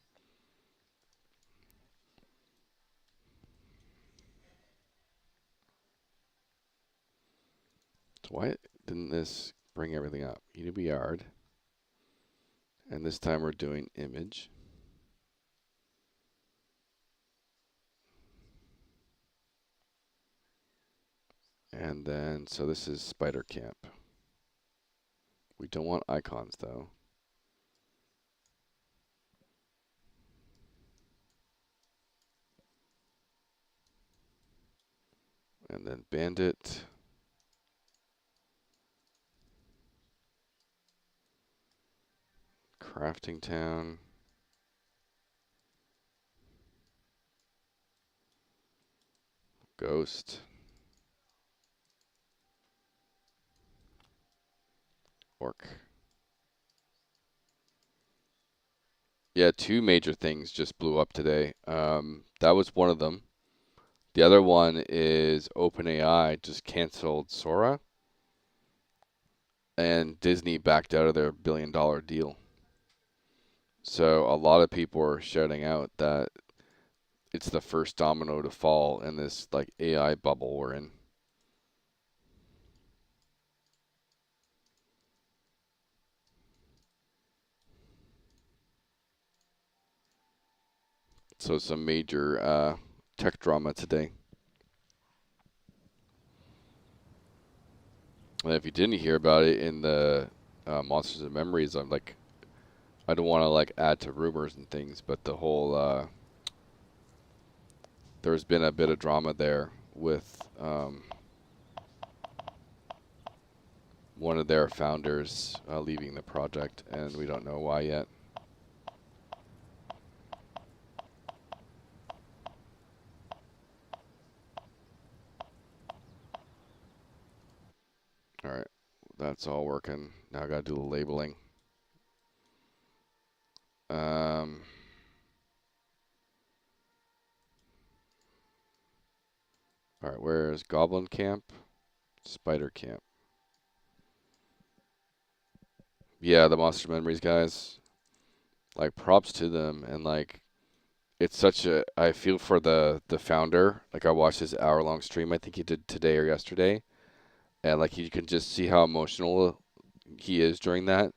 So why didn't this bring everything up? Udemy Yard. And this time we're doing image. And then, so this is Spider Camp. We don't want icons though. And then Bandit. Crafting Town. Ghost. Orc. Yeah, two major things just blew up today. That was one of them. The other one is OpenAI just canceled Sora. And Disney backed out of their billion-dollar deal. So a lot of people are shouting out that it's the first domino to fall in this like AI bubble we're in. So some major tech drama today. And if you didn't hear about it in the Monsters and Memories, I don't want to like add to rumors and things, but the whole there's been a bit of drama there with one of their founders leaving the project, and we don't know why yet. All right, that's all working. Now I gotta do the labeling. Um, all right, where's Goblin Camp? Spider Camp. Yeah, the Monster Memories guys. Like, props to them, and like, it's such a. I feel for the founder. Like, I watched his hour-long stream. I think he did today or yesterday, and like, you can just see how emotional he is during that.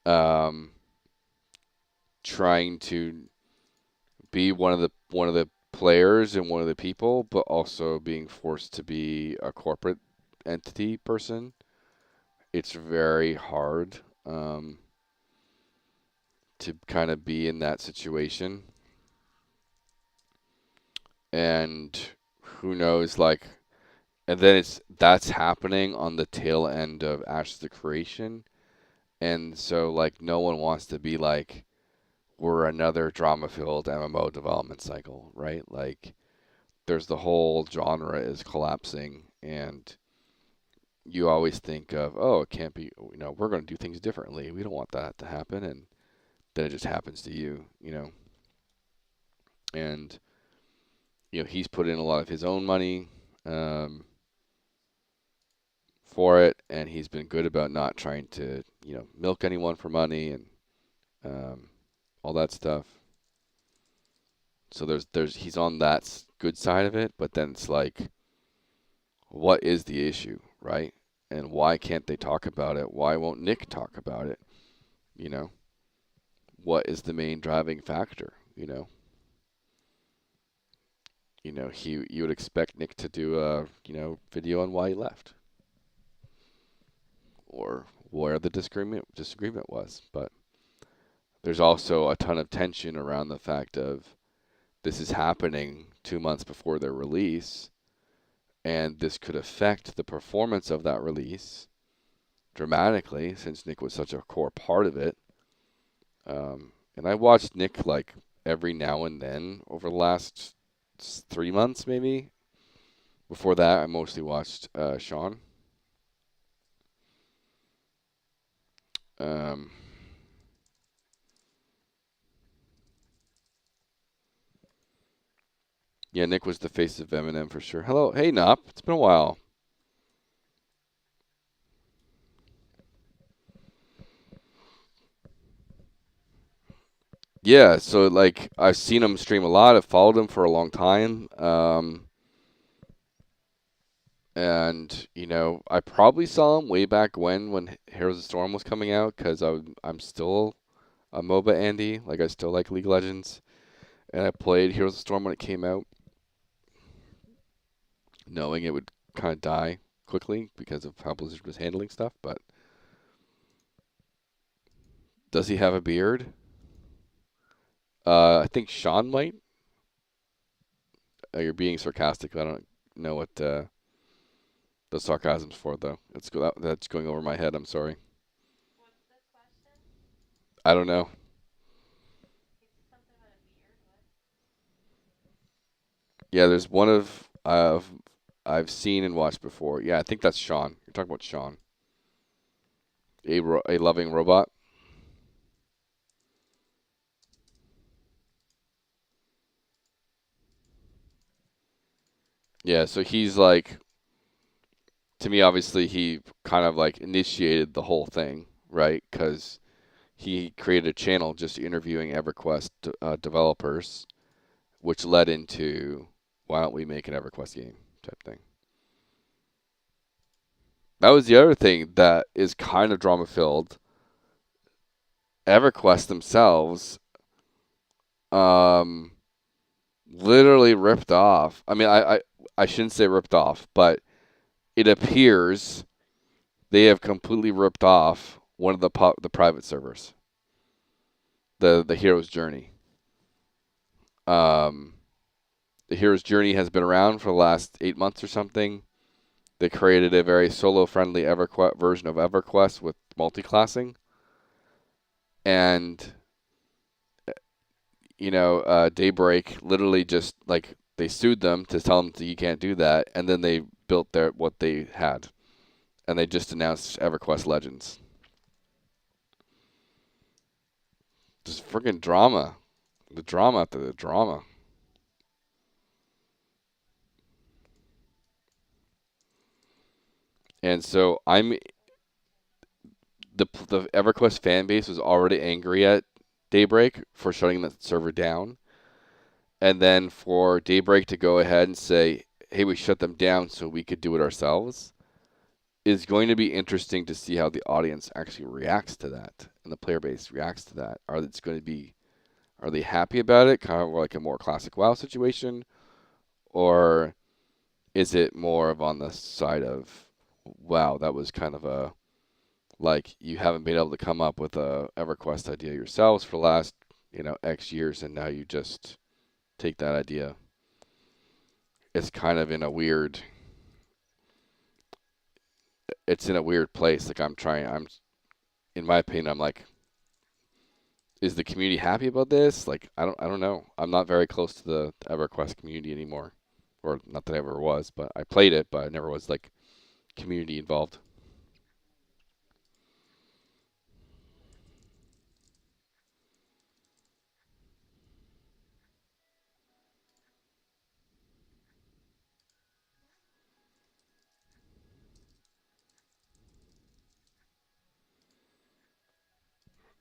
Um, trying to be one of the players and one of the people, but also being forced to be a corporate entity person. It's very hard to kind of be in that situation. And who knows, like, and then that's happening on the tail end of Ashes of Creation. And so, like, no one wants to be like, we're another drama-filled MMO development cycle, right? Like, there's the whole genre is collapsing, and you always think of, oh, it can't be, we're going to do things differently. We don't want that to happen, and then it just happens to you, And, he's put in a lot of his own money for it, and he's been good about not trying to, milk anyone for money and all that stuff. So he's on that good side of it, but then it's like, what is the issue, right? And why can't they talk about it? Why won't Nick talk about it? What is the main driving factor? You would expect Nick to do a video on why he left, or where the disagreement was. But there's also a ton of tension around the fact of this is happening 2 months before their release, and this could affect the performance of that release dramatically, since Nick was such a core part of it. And I watched Nick like every now and then over the last 3 months, maybe. Before that, I mostly watched Sean. Yeah, Nick was the face of Eminem for sure. Hello, hey Nop, it's been a while. Yeah, so like I've seen him stream a lot. I've followed him for a long time. And I probably saw him way back when Heroes of Storm was coming out, because I'm still a MOBA Andy. Like, I still like League of Legends, and I played Heroes of Storm when it came out, knowing it would kind of die quickly because of how Blizzard was handling stuff. But does he have a beard? I think Sean might. You're being sarcastic. I don't know what the sarcasm's for, though. That's going over my head. I'm sorry. What's the question? I don't know. It's something about a beard. What? Yeah, there's one I've seen and watched before. Yeah, I think that's Sean. You're talking about Sean, a loving robot. Yeah, so he's like, to me, obviously, he kind of like initiated the whole thing, right? Because he created a channel just interviewing EverQuest developers, which led into, why don't we make an EverQuest game type thing. That was the other thing that is kind of drama filled. EverQuest themselves um, literally ripped off. I mean, I shouldn't say ripped off, but it appears they have completely ripped off one of the private servers, the Hero's Journey. The Hero's Journey has been around for the last 8 months or something. They created a very solo-friendly EverQuest version of EverQuest with multi-classing, and Daybreak literally just like they sued them to tell them that you can't do that, and then they built what they had, and they just announced EverQuest Legends. Just friggin' drama, the drama after the drama. And so the EverQuest fan base was already angry at Daybreak for shutting the server down, and then for Daybreak to go ahead and say, "Hey, we shut them down so we could do it ourselves," is going to be interesting to see how the audience actually reacts to that and the player base reacts to that. Are they happy about it, kind of like a more classic WoW situation, or is it more of on the side of, wow, that was kind of a like you haven't been able to come up with a EverQuest idea yourselves for the last X years, and now you just take that idea. It's kind of in a weird. It's in a weird place. Like in my opinion, I'm like, is the community happy about this? Like, I don't know. I'm not very close to the EverQuest community anymore, or not that I ever was, but I played it, but I never was like community involved.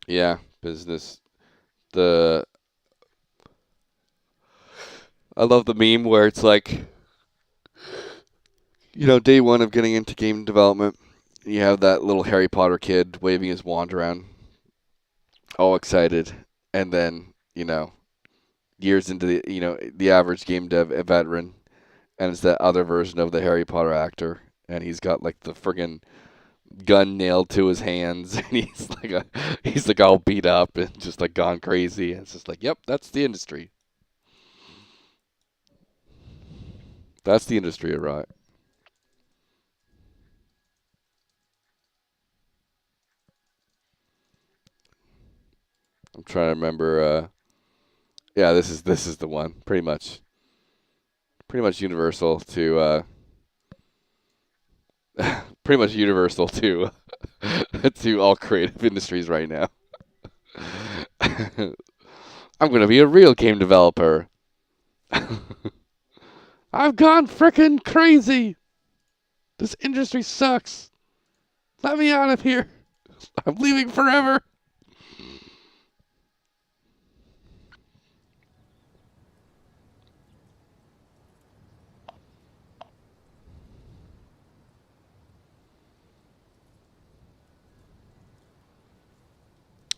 Yeah, business. The I love the meme where it's like, day one of getting into game development, you have that little Harry Potter kid waving his wand around, all excited, and then years into the average game dev a veteran, and it's that other version of the Harry Potter actor, and he's got like the friggin' gun nailed to his hands, and he's like all beat up and just like gone crazy. And it's just like, yep, that's the industry. That's the industry, right? I'm trying to remember. Yeah, this is the one. Pretty much universal to pretty much universal to to all creative industries right now. I'm gonna be a real game developer. I've gone frickin' crazy. This industry sucks. Let me out of here. I'm leaving forever.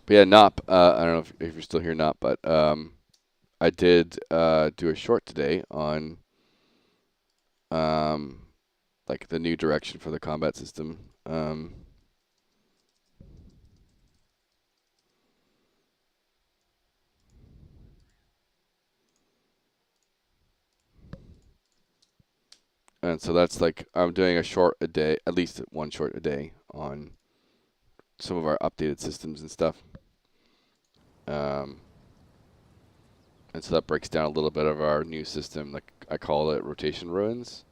But yeah, Nop. I don't know if you're still here, Nop, but I did do a short today on um, like the new direction for the combat system. And so that's like I'm doing a short a day, at least one short a day on some of our updated systems and stuff. Um, and so that breaks down a little bit of our new system. Like I call it rotation ruins.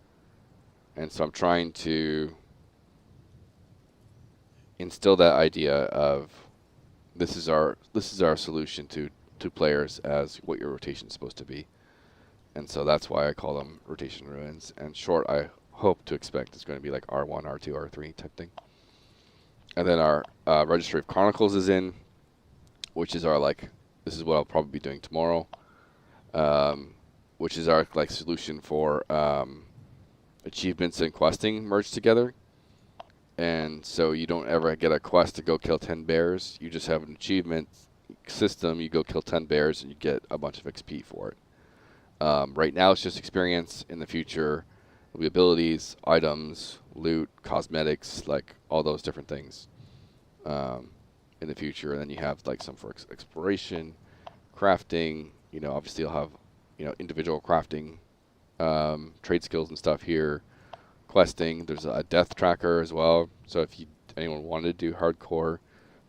And so I'm trying to instill that idea of this is our solution to players as what your rotation is supposed to be. And so that's why I call them rotation ruins. And short, I hope to expect is going to be like R1, R2, R3 type thing. And then our Registry of Chronicles is in, which is our this is what I'll probably be doing tomorrow, which is our like solution for achievements and questing merged together. And so you don't ever get a quest to go kill 10 bears. You just have an achievement system. You go kill 10 bears and you get a bunch of XP for it. Right now it's just experience. In the future, it'll be abilities, items, loot, cosmetics, like all those different things in the future. And then you have like some for exploration, crafting. Obviously you'll have individual crafting, trade skills and stuff here. questing. There's a death tracker as well. So if anyone wanted to do hardcore,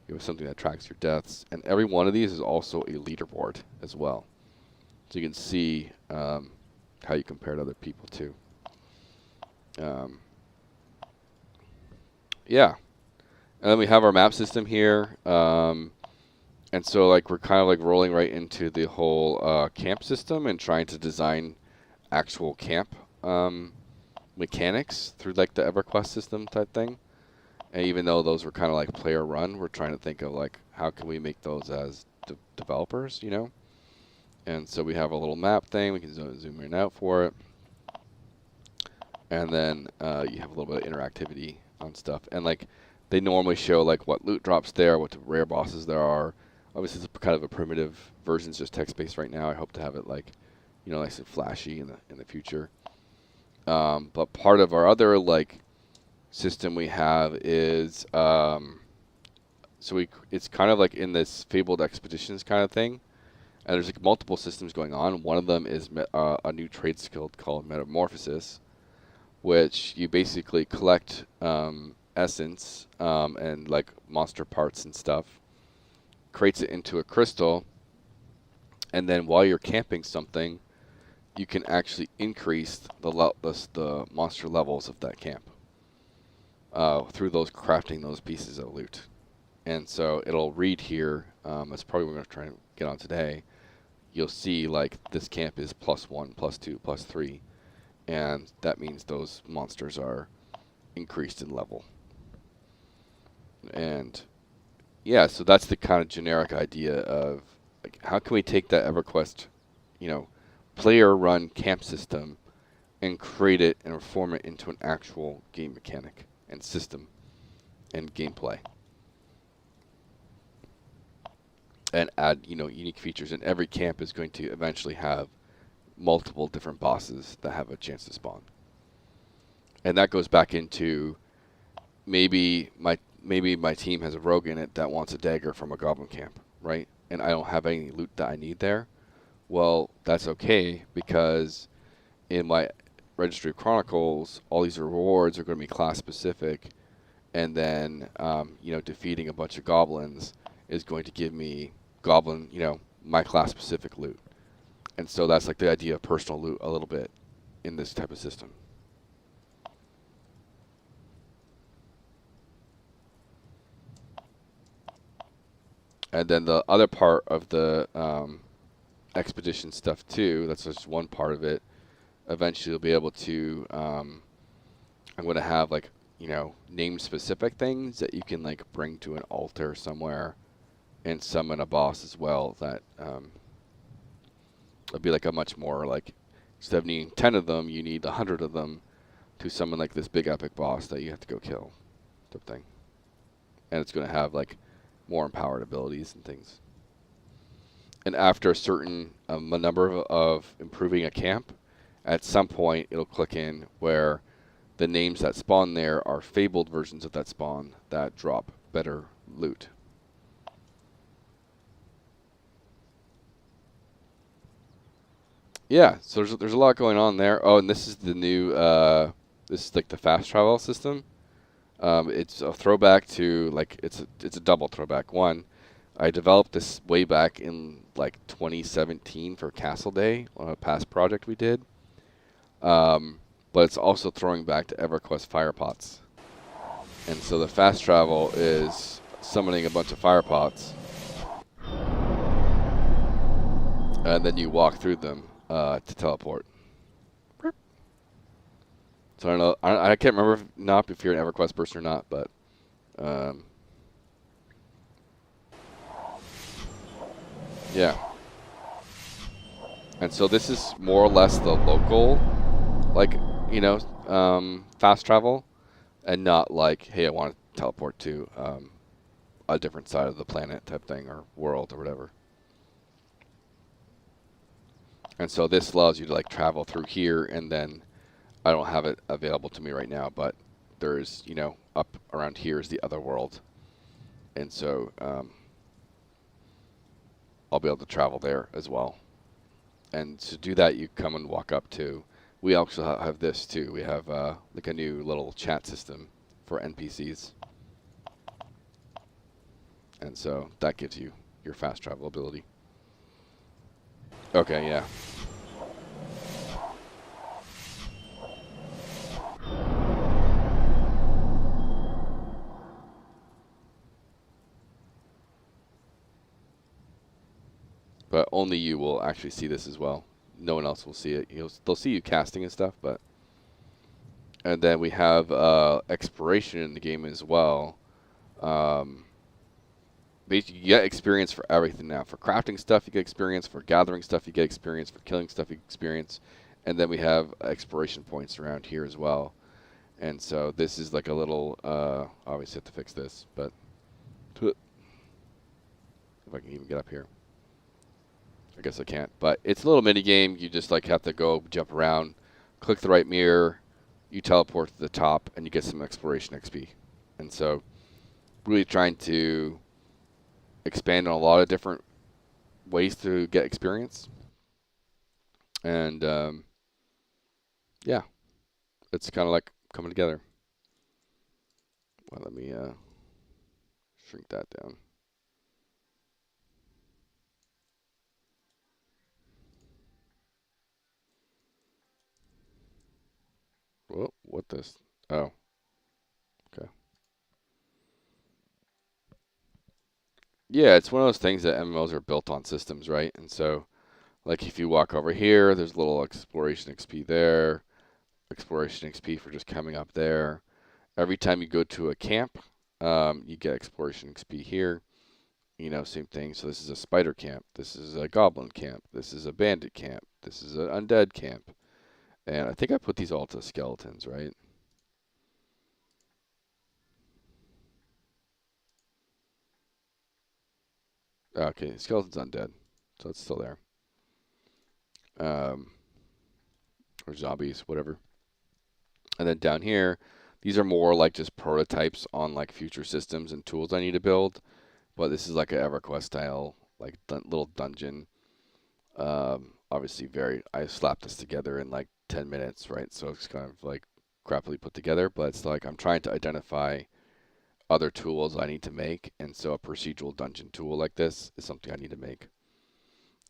you have something that tracks your deaths. And every one of these is also a leaderboard as well. So you can see how you compare to other people too. Yeah. And then we have our map system here. And so like we're kind of like rolling right into the whole camp system and trying to design actual camp mechanics through like the EverQuest system type thing. And even though those were kind of like player run, we're trying to think of like how can we make those as developers, you know? And so we have a little map thing. We can zoom in and out for it. And then you have a little bit of interactivity on stuff. And like they normally show like what loot drops there, what the rare bosses there are. Obviously, it's kind of a primitive version. It's just text-based right now. I hope to have it like, you know, nice and flashy in the future. But part of our other like system we have is it's kind of like in this fabled expeditions kind of thing. And there's like multiple systems going on. One of them is a new trade skill called Metamorphosis, which you basically collect essence and like monster parts and stuff, creates it into a crystal, and then while you're camping something, you can actually increase the monster levels of that camp through crafting those pieces of loot. And so it'll read here, that's probably what we're going to try and get on today. You'll see like this camp is +1, +2, +3, and that means those monsters are increased in level. And yeah, so that's the kind of generic idea of like how can we take that EverQuest, you know, player-run camp system and create it and reform it into an actual game mechanic and system and gameplay, and add, you know, unique features. And every camp is going to eventually have multiple different bosses that have a chance to spawn. And that goes back into maybe my team has a rogue in it that wants a dagger from a goblin camp, right? And I don't have any loot that I need there. Well, that's okay, because in my Registry of Chronicles, all these rewards are going to be class specific, and then you know, defeating a bunch of goblins is going to give me goblin, you know, my class specific loot. And so that's like the idea of personal loot a little bit in this type of system. And then the other part of the expedition stuff too, that's just one part of it. Eventually you'll be able to, I'm going to have like, you know, name specific things that you can like bring to an altar somewhere and summon a boss as well. That it'll be like a much more like, instead of needing 10 of them, you need 100 of them to summon like this big epic boss that you have to go kill, type thing. And it's going to have like more empowered abilities and things. And after a certain number of improving a camp, at some point it'll click in where the names that spawn there are fabled versions of that spawn that drop better loot. Yeah, so there's a lot going on there. Oh, and this is the new this is like the fast travel system. It's a throwback to like it's a double throwback. One, I developed this way back in like 2017 for Castle Day on a past project we did. But it's also throwing back to EverQuest fire pots. And so the fast travel is summoning a bunch of fire pots, and then you walk through them to teleport. So I don't know. I can't remember if you're an EverQuest person or not, but yeah. And so this is more or less the local, like, you know, fast travel, and not like, hey, I want to teleport to a different side of the planet type thing, or world or whatever. And so this allows you to like travel through here, and then I don't have it available to me right now, but there's, you know, up around here is the other world. And so I'll be able to travel there as well. And to do that, you come and walk up to we also have this too. We have like a new little chat system for NPCs, and so that gives you your fast travel ability. Okay, yeah. But only you will actually see this as well. No one else will see it. They'll see you casting and stuff, but and then we have exploration in the game as well. Um, Basically, you get experience for everything now. For crafting stuff, you get experience. For gathering stuff, you get experience. For killing stuff, you get experience. And then we have exploration points around here as well. And so this is like a little. Obviously, have to fix this, but if I can even get up here. I guess I can't. But it's a little mini game. You just like have to go jump around, click the right mirror, you teleport to the top, and you get some exploration XP. And so, really trying to expand on a lot of different ways to get experience. And yeah, it's kind of like coming together. Well, let me shrink that down. Whoa, what this? Oh, okay. Yeah, it's one of those things that MMOs are built on systems, right? And so, like, if you walk over here, there's a little exploration XP there, exploration XP for just coming up there. Every time you go to a camp, you get exploration XP here. Same thing. So this is a spider camp. This is a goblin camp. This is a bandit camp. This is an undead camp. And I think I put these all to skeletons, right? Okay, skeleton's undead, so it's still there. Um, or zombies, whatever. And then down here, these are more like just prototypes on like future systems and tools I need to build. But this is like a EverQuest style, like little dungeon. Obviously, I slapped this together in like 10 minutes, right? So it's kind of like crappily put together, but it's like I'm trying to identify other tools I need to make, and so a procedural dungeon tool like this is something I need to make.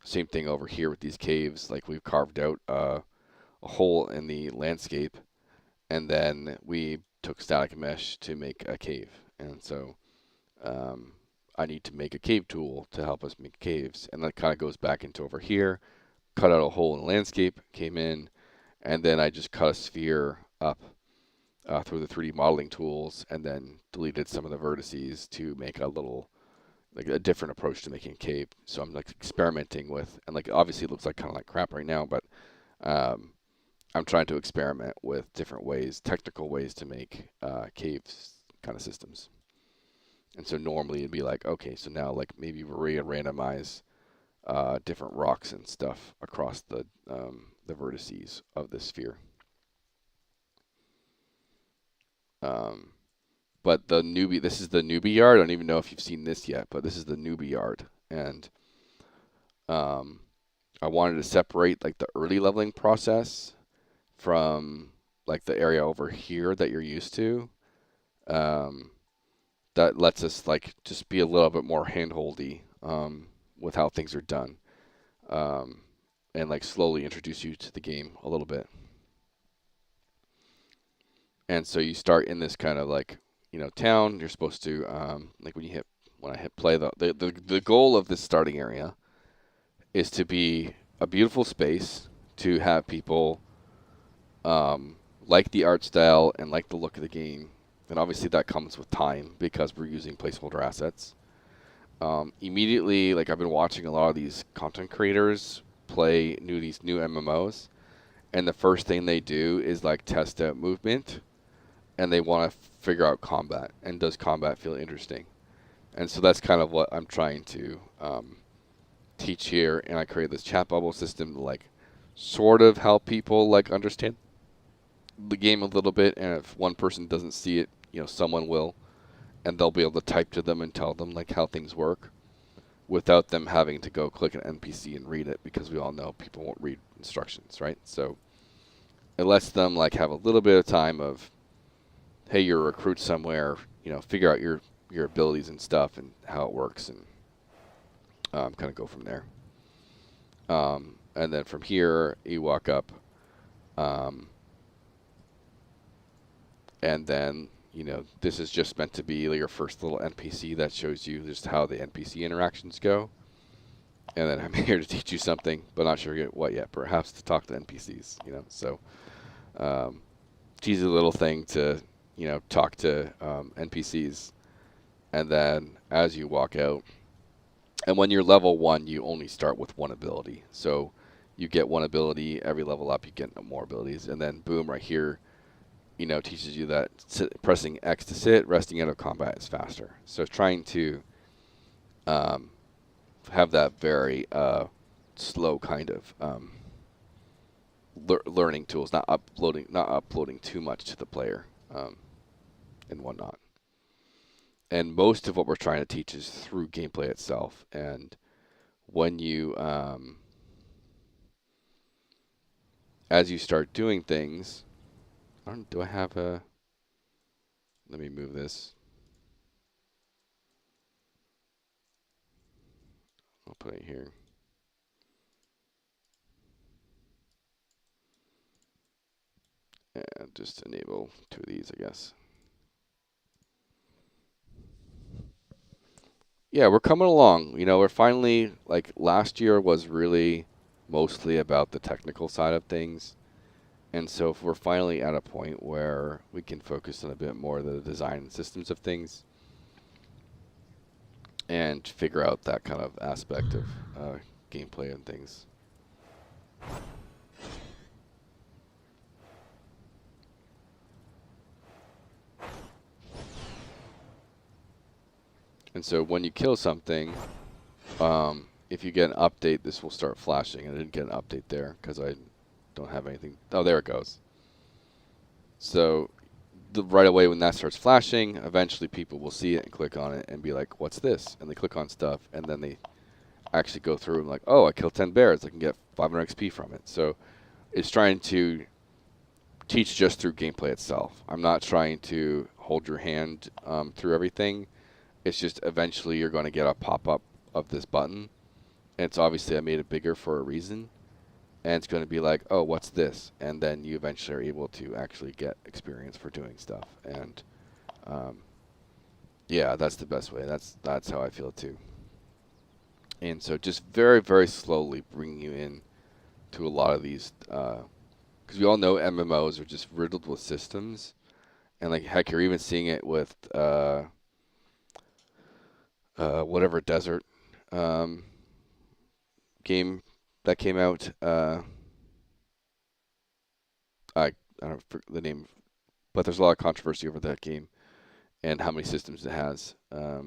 Same thing over here with these caves. Like we've carved out a hole in the landscape, and then we took static mesh to make a cave. And so um, I need to make a cave tool to help us make caves, and that kind of goes back into over here. Cut out a hole in the landscape, came in, and then I just cut a sphere up through the 3D modeling tools, and then deleted some of the vertices to make a little, like a different approach to making a cave. So I'm like experimenting with, and like obviously it looks like kind of like crap right now, but um, I'm trying to experiment with different ways, technical ways to make caves kind of systems. And so normally it'd be like, okay, so now like maybe randomize different rocks and stuff across the vertices of the sphere. Um, but this is the newbie yard. I don't even know if you've seen this yet, but this is the newbie yard, and um, I wanted to separate like the early leveling process from like the area over here that you're used to. Um, that lets us like just be a little bit more handholdy with how things are done, um, and like slowly introduce you to the game a little bit. And so you start in this kind of like town. You're supposed to like when I hit play, the goal of this starting area is to be a beautiful space to have people like the art style and like the look of the game. And obviously that comes with time because we're using placeholder assets. Immediately, like I've been watching a lot of these content creators play these new MMOs, and the first thing they do is like test out movement, and they want to figure out combat, and does combat feel interesting? And so that's kind of what I'm trying to teach here, and I created this chat bubble system to like sort of help people like understand the game a little bit, and if one person doesn't see it, someone will, and they'll be able to type to them and tell them like how things work without them having to go click an NPC and read it, because we all know people won't read instructions, right? So it lets them like have a little bit of time of, hey, you're a recruit somewhere, figure out your abilities and stuff and how it works, and kind of go from there. And then from here, you walk up, um, and then this is just meant to be your first little NPC that shows you just how the NPC interactions go. And then I'm here to teach you something, but not sure what yet. Perhaps to talk to NPCs, So, teasy little thing to, talk to NPCs. And then as you walk out, and when you're level 1, you only start with one ability. So you get one ability, every level up you get more abilities. And then boom, right here, teaches you that pressing X to sit, resting out of combat is faster. So trying to um, have that very slow kind of learning tools, not uploading too much to the player, and whatnot. And most of what we're trying to teach is through gameplay itself. And when you, as you start doing things, do I have a? Let me move this. I'll put it here. And just enable 2 of these, I guess. Yeah, we're coming along. We're finally, like, last year was really mostly about the technical side of things. And so if we're finally at a point where we can focus on a bit more of the design and systems of things and figure out that kind of aspect of gameplay and things. And so when you kill something, if you get an update, this will start flashing. I didn't get an update there because I don't have anything. Oh, there it goes. So right away when that starts flashing, eventually people will see it and click on it and be like, what's this? And they click on stuff, and then they actually go through and like, oh, I killed 10 bears. I can get 500 XP from it. So it's trying to teach just through gameplay itself. I'm not trying to hold your hand through everything. It's just eventually you're going to get a pop-up of this button. And it's obviously I made it bigger for a reason. And it's going to be like, oh, what's this? And then you eventually are able to actually get experience for doing stuff. And yeah, that's the best way. That's how I feel too. And so just very, very slowly bringing you in to a lot of these, because we all know MMOs are just riddled with systems. And like, heck, you're even seeing it with whatever desert game that came out. I don't know the name, but there's a lot of controversy over that game and how many systems it has. I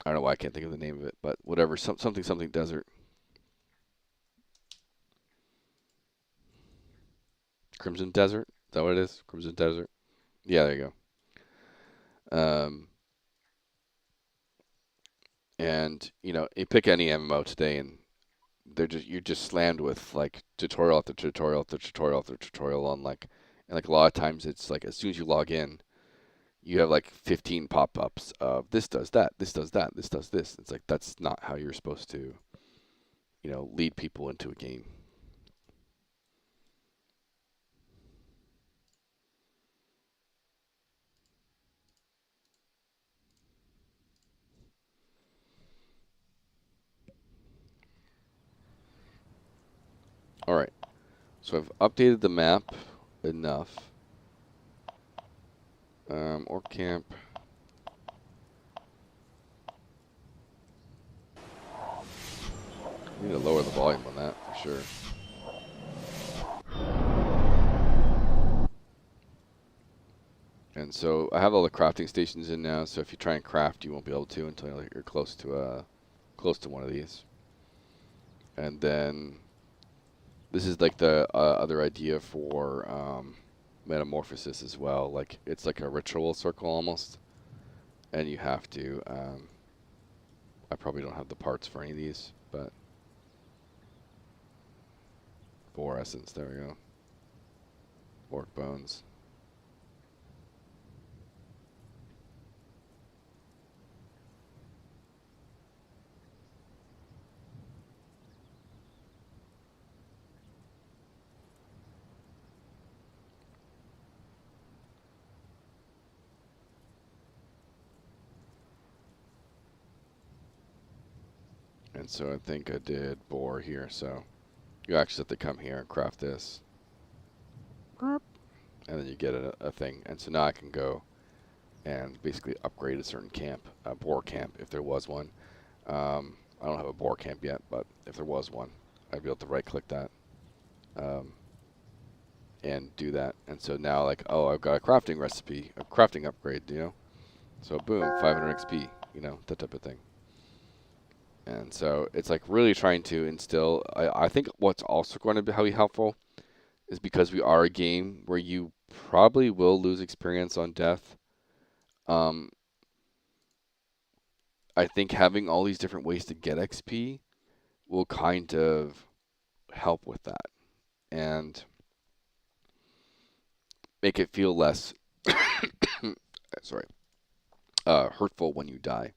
don't know why I can't think of the name of it, but whatever, something desert. Crimson Desert? Is that what it is? Crimson Desert? Yeah, there you go. And you pick any MMO today, and you're just slammed with like tutorial after tutorial after tutorial after tutorial on like, and like a lot of times it's like as soon as you log in, you have like 15 pop-ups of this does that, this does that, this does this. It's like that's not how you're supposed to, lead people into a game. All right, so I've updated the map enough. Or camp. I need to lower the volume on that for sure. And so I have all the crafting stations in now. So if you try and craft, you won't be able to until you're close to one of these. And then this is like the other idea for metamorphosis as well. Like it's like a ritual circle almost, and you have to. I probably don't have the parts for any of these, but Boar essence. There we go. Orc bones. And so I think I did boar here. So you actually have to come here and craft this. And then you get a thing. And so now I can go and basically upgrade a certain camp, a boar camp, if there was one. I don't have a boar camp yet, but if there was one, I'd be able to right-click that and do that. And so now, like, oh, I've got a crafting recipe, a crafting upgrade, you know? So boom, 500 XP, you know, that type of thing. And so it's like really trying to instill. I think what's also going to be helpful is because we are a game where you probably will lose experience on death. I think having all these different ways to get XP will kind of help with that and make it feel less sorry hurtful when you die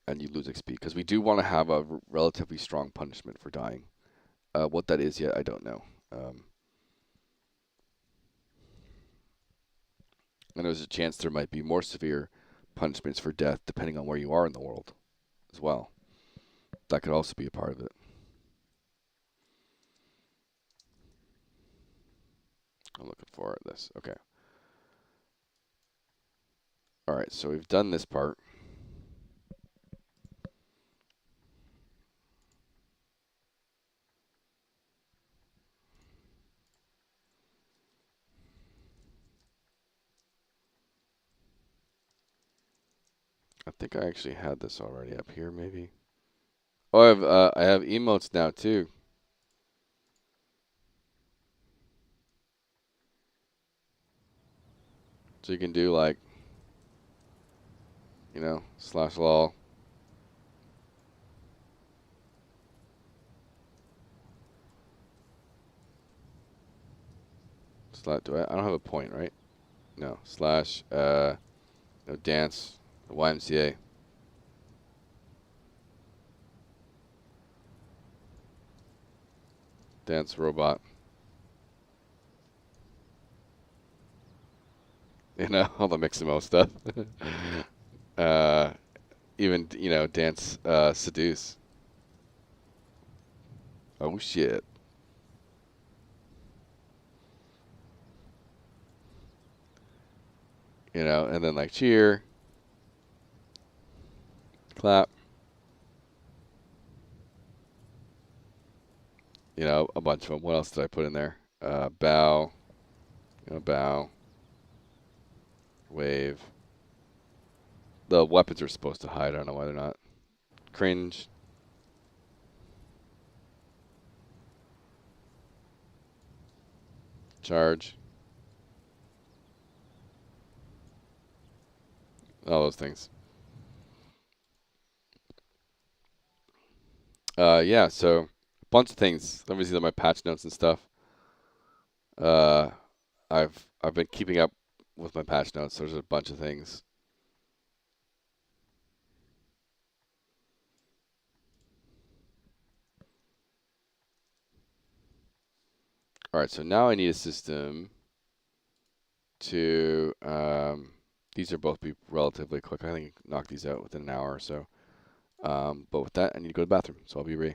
and you lose XP, because we do want to have a relatively strong punishment for dying. What that is yet, I don't know. And there's a chance there might be more severe punishments for death depending on where you are in the world as well. That could also be a part of it. I'm looking for this. Okay. All right, so we've done this part. I think I actually had this already up here, maybe. Oh, I have emotes now too. So you can do like, you know, slash lol. Slash, I don't have a point, right? No. Slash, no, dance, YMCA. Dance robot. You know, all the mix and mo stuff. uh, even, you know, dance, seduce. Oh shit. You know, and then like cheer, clap. You know, a bunch of them. What else did I put in there? Bow. You know, bow. Wave. The weapons are supposed to hide. I don't know why they're not. Cringe. Charge. All those things. Yeah, so a bunch of things. Let me see my patch notes and stuff. Uh, I've been keeping up with my patch notes. There's a bunch of things. All right, so now I need a system to. These are both be relatively quick. I think I can knock these out within an hour or so. But with that, I need to go to the bathroom, so I'll be ready.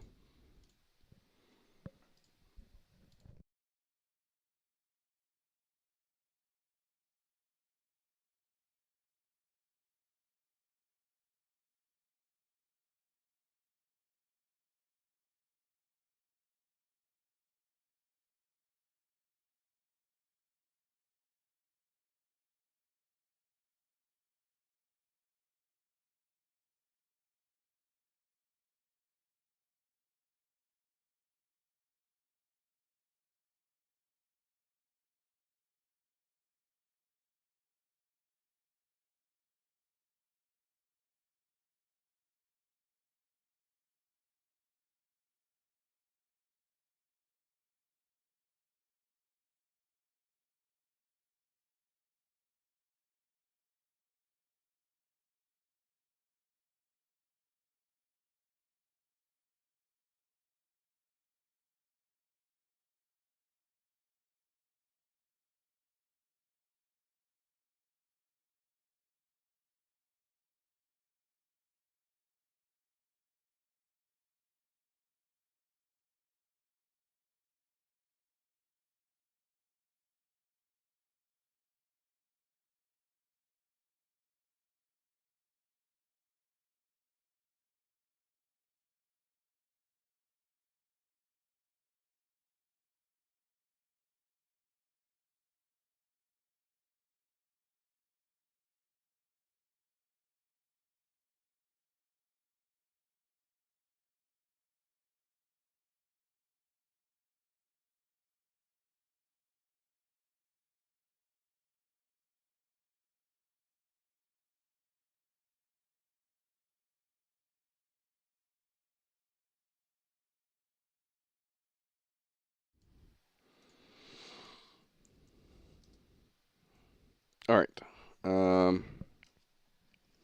All right.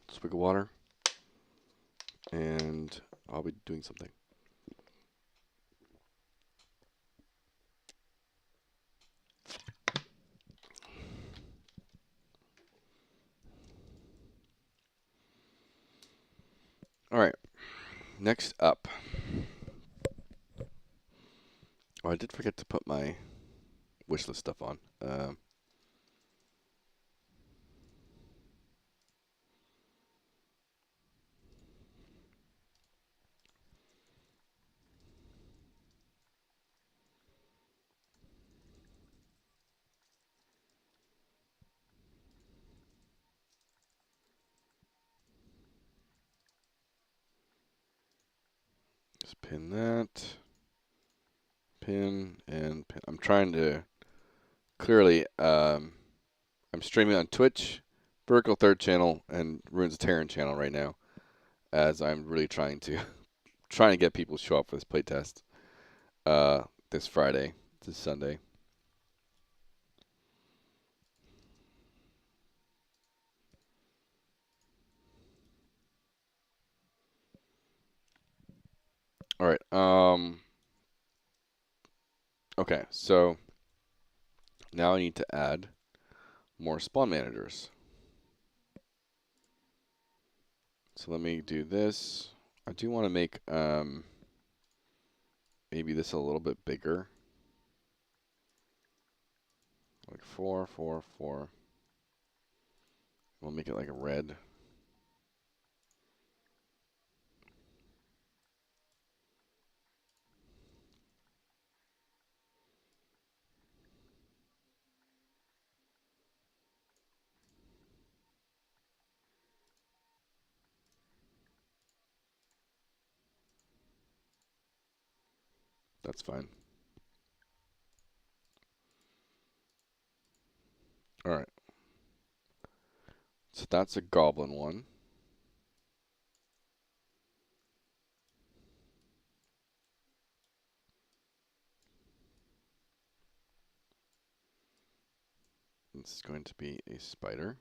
Swig of water, and I'll be doing something. All right. Next up. Oh, I did forget to put my wishlist stuff on. Just pin that. Pin and pin. I'm trying to clearly. I'm streaming on Twitch, Vertical Third channel, and Ruins of Tearyn channel right now, as I'm really trying to get people to show up for this playtest. This Friday, this Sunday. All right. Okay. So now I need to add more spawn managers. So let me do this. I do want to make maybe this a little bit bigger, like 4, 4, 4. We'll make it like a red. That's fine. All right. So that's a goblin one. This is going to be a spider.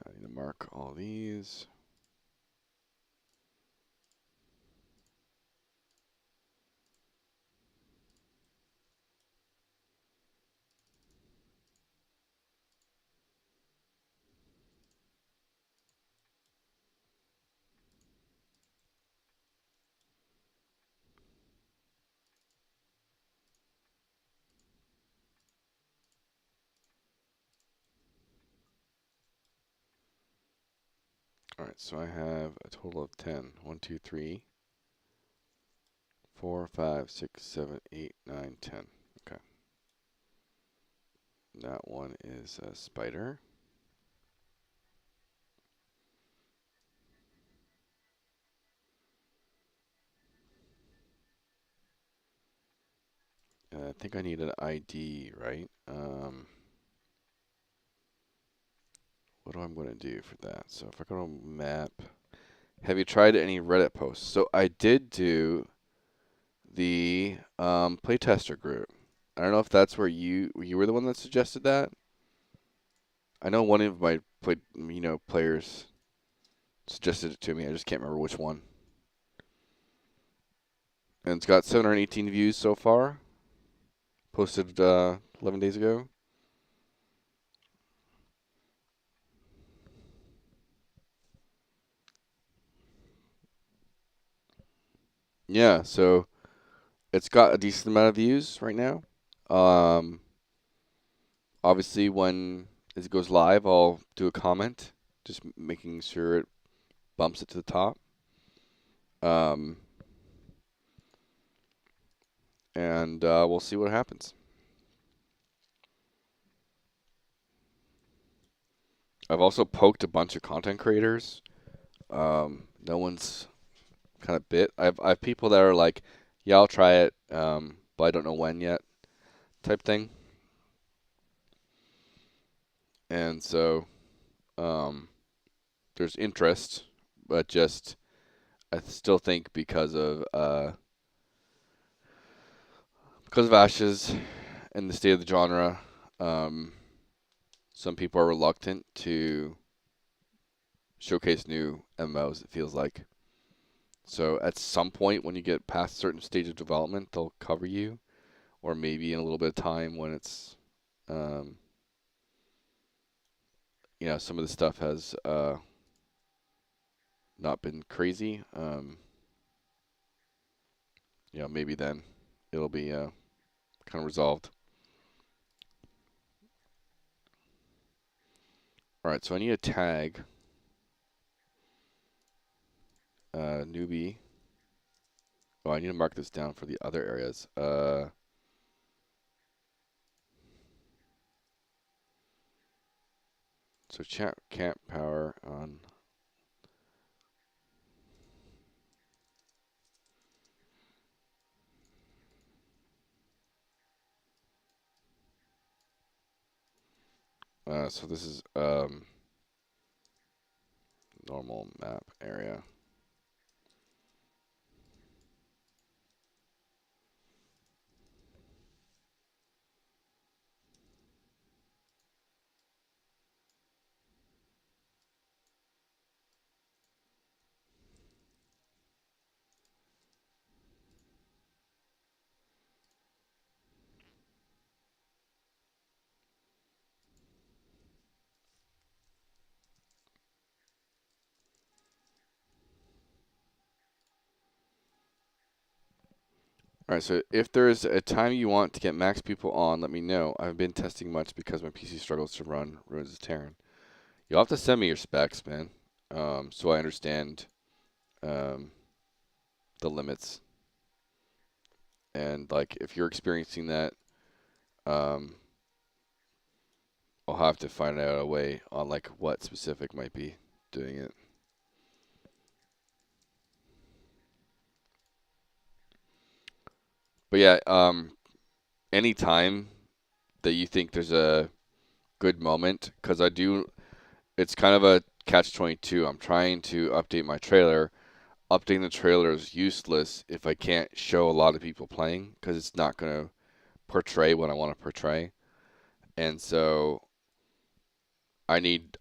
I need to mark all these. All right, so I have a total of 10. 1, 2, 3, 4, 5, 6, 7, 8, 9, 10. Okay. That one is a spider. I think I need an ID, right? What am I going to do for that? So if I go to map, have you tried any Reddit posts? So I did do the playtester group. I don't know if that's where you were the one that suggested that. I know one of my players suggested it to me. I just can't remember which one. And it's got 718 views so far. Posted 11 days ago. Yeah, so it's got a decent amount of views right now. Um, Obviously, when it goes live, I'll do a comment, just making sure it bumps it to the top. Um, and we'll see what happens. I've also poked a bunch of content creators. No one's kind of bit. I have people that are like, yeah, I'll try it, but I don't know when yet, type thing. And so, um, there's interest, but just I still think because of Ashes and the state of the genre, um, some people are reluctant to showcase new MMOs. It feels like so at some point when you get past a certain stage of development, they'll cover you, or maybe in a little bit of time when it's um, some of the stuff has not been crazy. Maybe then it'll be kind of resolved. All right, so I need a tag newbie. Oh, I need to mark this down for the other areas. So chat camp power on. So this is normal map area. All right, so if there is a time you want to get max people on, let me know. I've been testing much because my PC struggles to run Ruins of Tearyn. You'll have to send me your specs, man, so I understand um, the limits. And like, if you're experiencing that, um, I'll have to find out a way on like what specific might be doing it. But yeah, any time that you think there's a good moment, because I do, it's kind of a catch-22. I'm trying to update my trailer. Updating the trailer is useless if I can't show a lot of people playing, because it's not going to portray what I want to portray. And so I need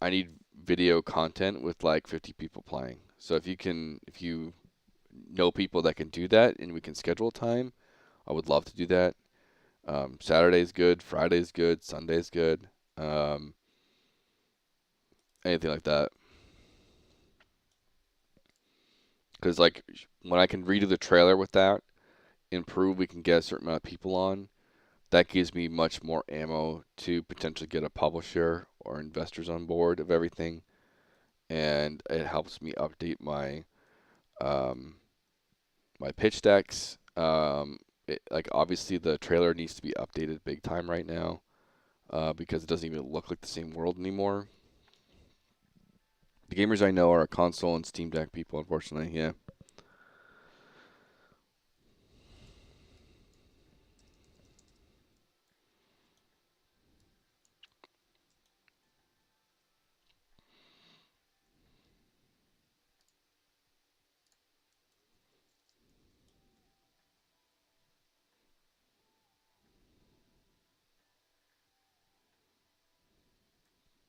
video content with like 50 people playing. So if you know people that can do that and we can schedule time, I would love to do that. Saturday's good, Friday's good, Sunday's good. Um, Anything like that. Because like when I can redo the trailer with that, improve, we can get a certain amount of people on. That gives me much more ammo to potentially get a publisher or investors on board of everything, and it helps me update um, my pitch decks. Like obviously the trailer needs to be updated big time right now because it doesn't even look like the same world anymore. The gamers I know are console and Steam Deck people, unfortunately. Yeah.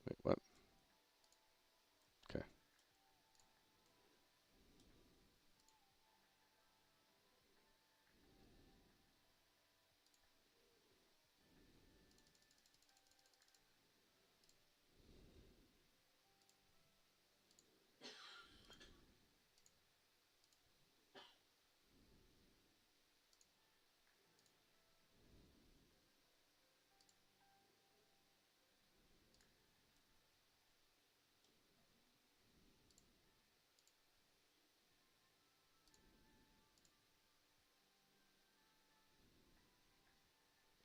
Wait, what? Okay.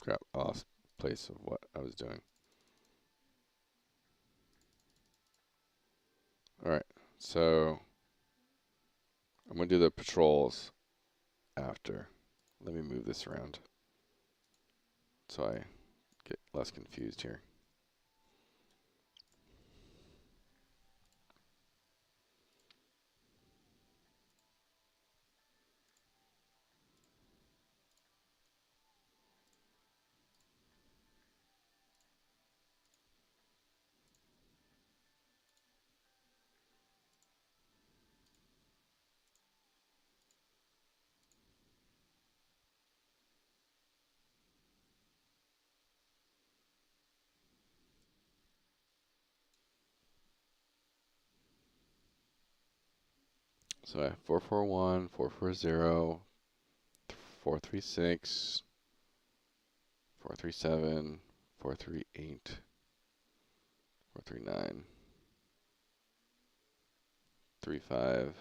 Crap. Lost place of what I was doing. All right. So I'm gonna do the patrols after. Let me move this around so I get less confused here. So I have 441, 440, 436, 437, 438, 439, 35,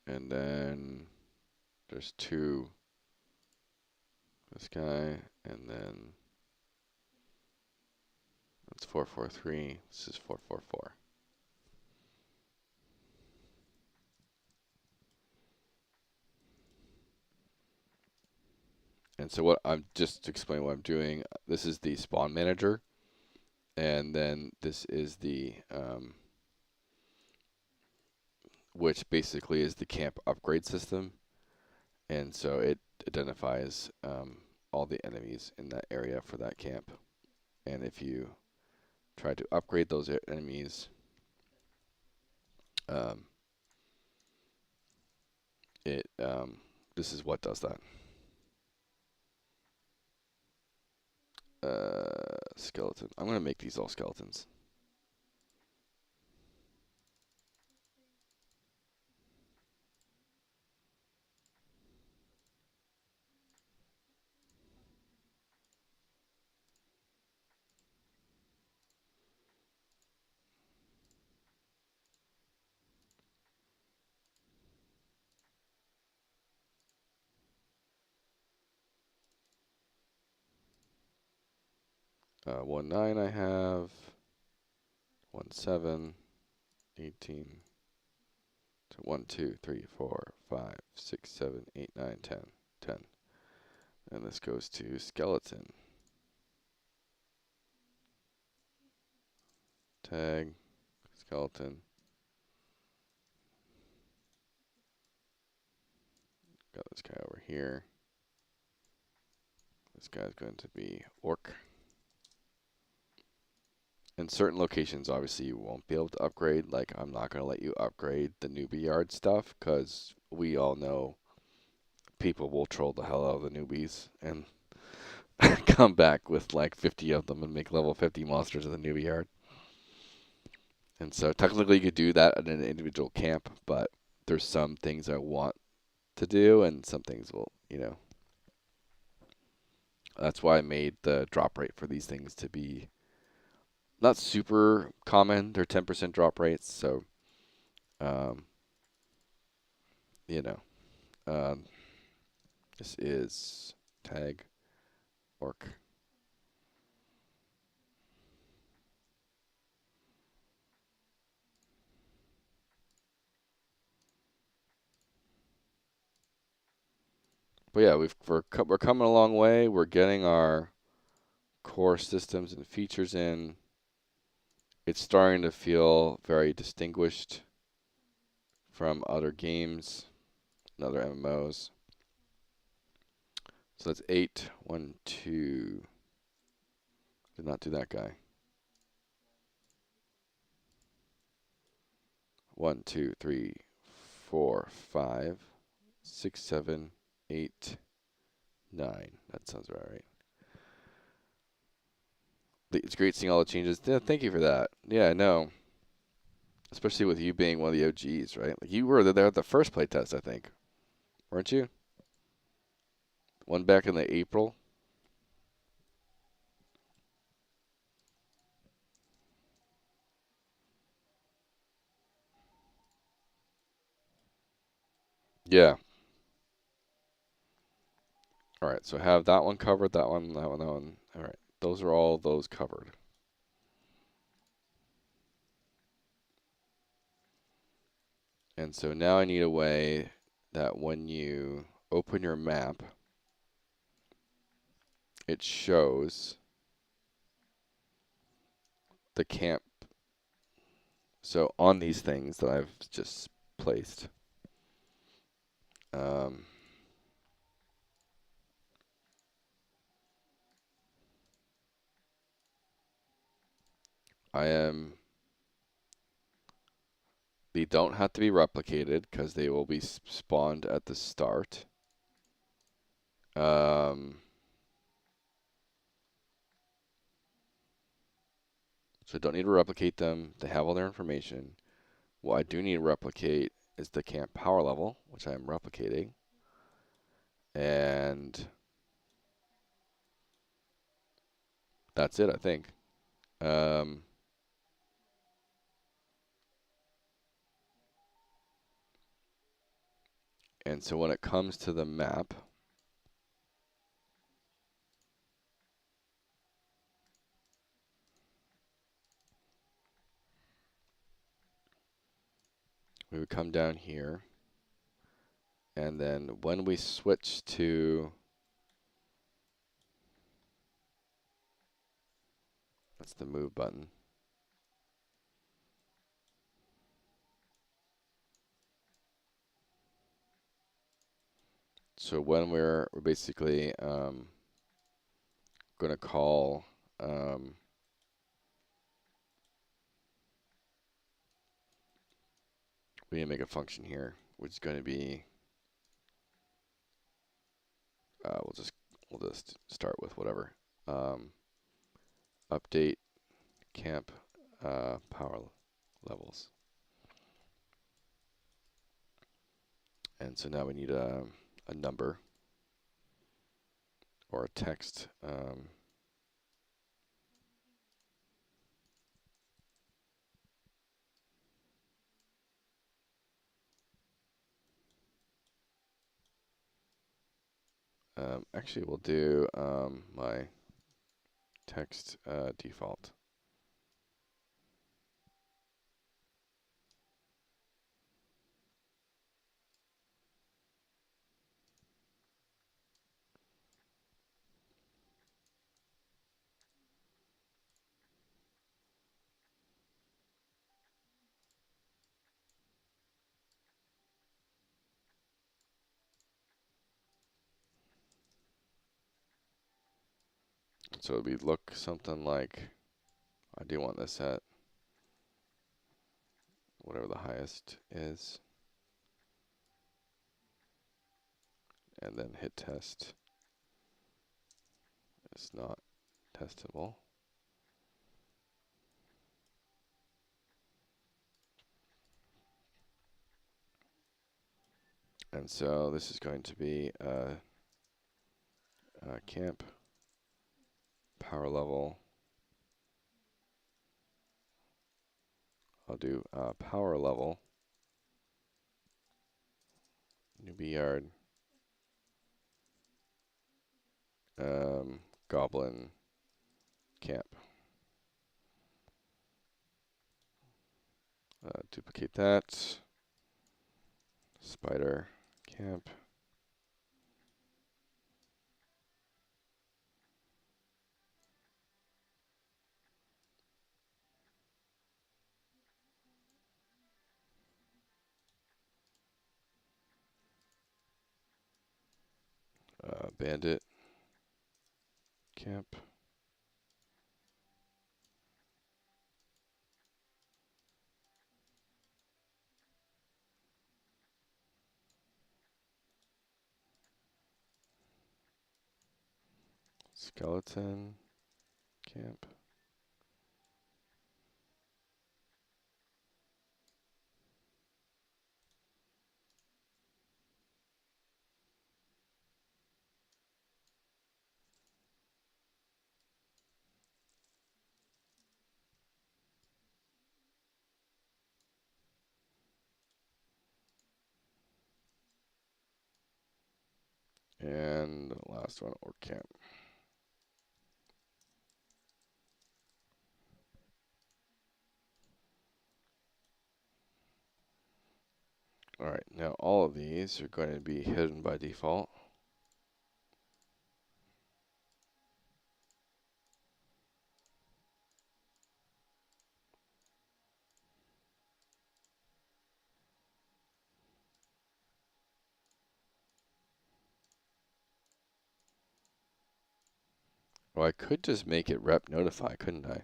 and then there's two, this guy, and then that's 443, this is 444. And so what I'm just to explain what I'm doing, this is the spawn manager, and then this is the which basically is the camp upgrade system, and so it identifies all the enemies in that area for that camp. And if you try to upgrade those enemies, um, this is what does that. Skeleton. I'm gonna make these all skeletons. One 9 I have, 1 7, 18. So 1 2 3 4 5 6 7 8 9 10 10. And this goes to skeleton. Tag, skeleton. Got this guy over here. This guy's going to be orc. In certain locations, obviously, you won't be able to upgrade. Like, I'm not going to let you upgrade the newbie yard stuff, because we all know people will troll the hell out of the newbies and come back with like 50 of them and make level 50 monsters in the newbie yard. And so technically you could do that at an individual camp, but there's some things I want to do and some things will, that's why I made the drop rate for these things to be not super common. They're 10% drop rates, so um, you know, um, this is tag orc. But yeah, we're coming a long way. We're getting our core systems and features in. It's starting to feel very distinguished from other games and other MMOs. So that's 8. 1, 2. Did not do that guy. 1, 2, 3, 4, 5, 6, 7, 8, 9. That sounds about right. It's great seeing all the changes. Yeah, thank you for that. Yeah, I know. Especially with you being one of the OGs, right? Like you were there at the first playtest, I think, weren't you? One back in the April. Yeah. All right. So have that one covered. That one. That one. That one. All right. Those are all those covered. And so now I need a way that when you open your map, it shows the camp. So on these things that I've just placed, um, I am. They don't have to be replicated because they will be spawned at the start. So don't need to replicate them. They have all their information. what I do need to replicate is the camp power level, which I am replicating. And that's it, I think. Um, and so when it comes to the map, we would come down here. And then when we switch to, that's the move button. So when we're basically going to call we need to make a function here, which is going to be we'll just start with whatever. Update camp power levels. And so now we need a number or a text. Actually, we'll do my text default. So it'll be look something like, I do want this at whatever the highest is. And then hit test. It's not testable. And so this is going to be camp power level. I'll do power level. Newbie yard. Goblin camp. Duplicate that. Spider camp. Bandit camp. Skeleton camp. And the last one, orc camp. Alright, now all of these are going to be hidden by default. Well, I could just make it rep notify, couldn't I?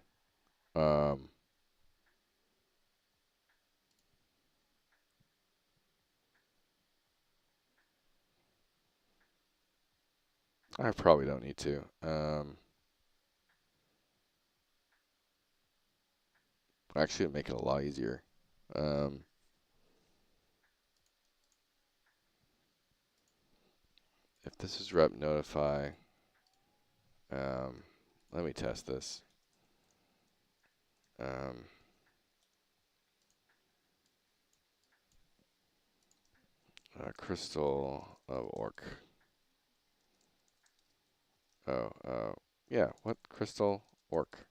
I probably don't need to. Actually, it'd make it a lot easier. Um, if this is rep notify, um, let me test this. Um, Crystal of Orc. Oh, yeah. What crystal orc?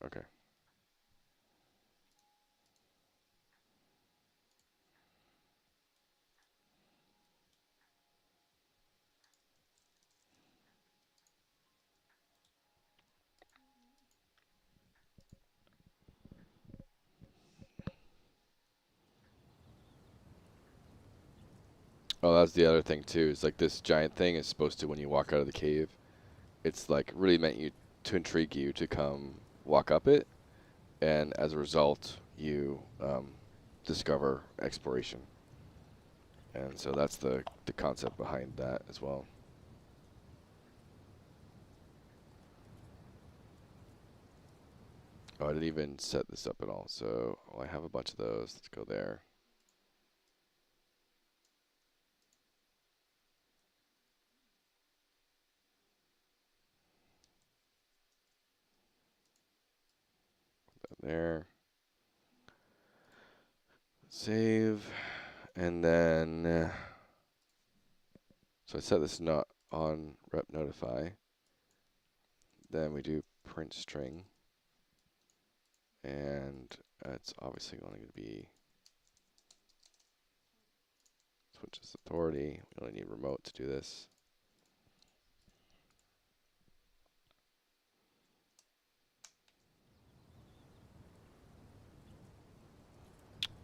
Okay. Oh, that's the other thing too. Is like this giant thing is supposed to, when you walk out of the cave, it's like really meant you to intrigue you to come walk up it, and as a result, you discover exploration, and so that's the concept behind that as well. Oh, I didn't even set this up at all. So I have a bunch of those. Let's go there. There. Save. And then, so I set this not on rep notify. Then we do print string. And it's obviously only going to be switches authority. We only need remote to do this.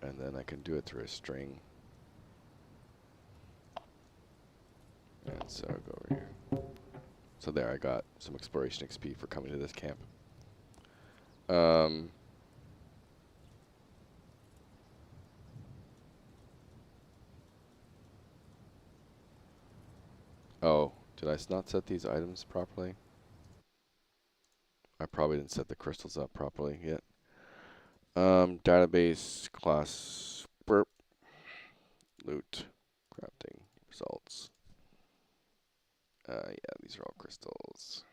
And then I can do it through a string. And so go over here. So there, I got some exploration XP for coming to this camp. Um, oh, did I not set these items properly? I probably didn't set the crystals up properly yet. Database class burp loot crafting results. Yeah, these are all crystals.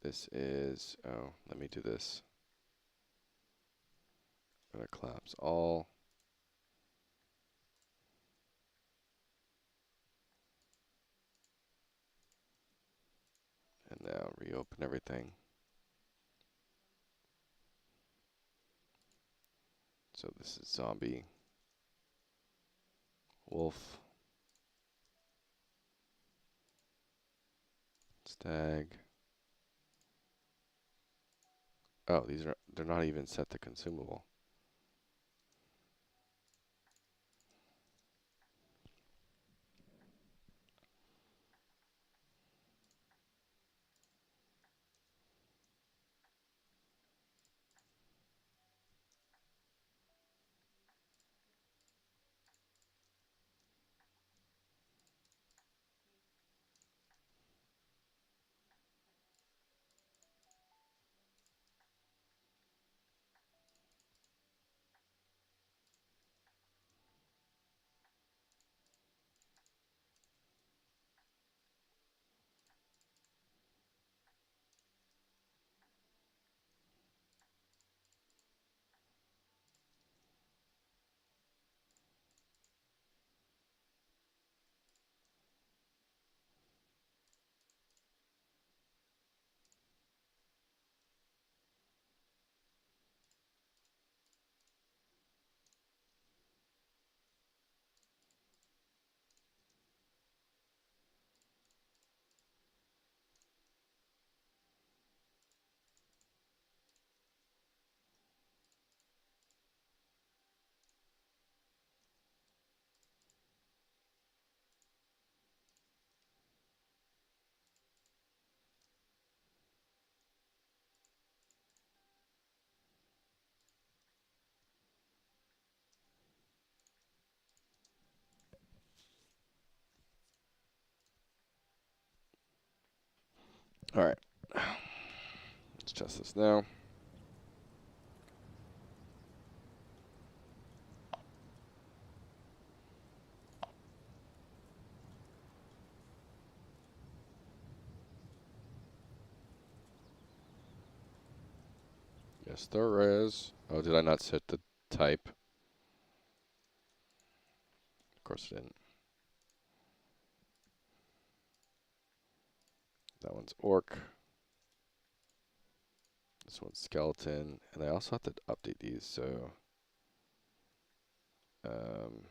This is, oh, let me do this. I'm gonna collapse all. And now reopen everything. So this is zombie, wolf, stag. Oh, they're not even set to consumable. All right. Let's test this now. Yes, there is. Oh, did I not set the type? Of course I didn't. That one's orc. This one's skeleton. And I also have to update these, so... Um,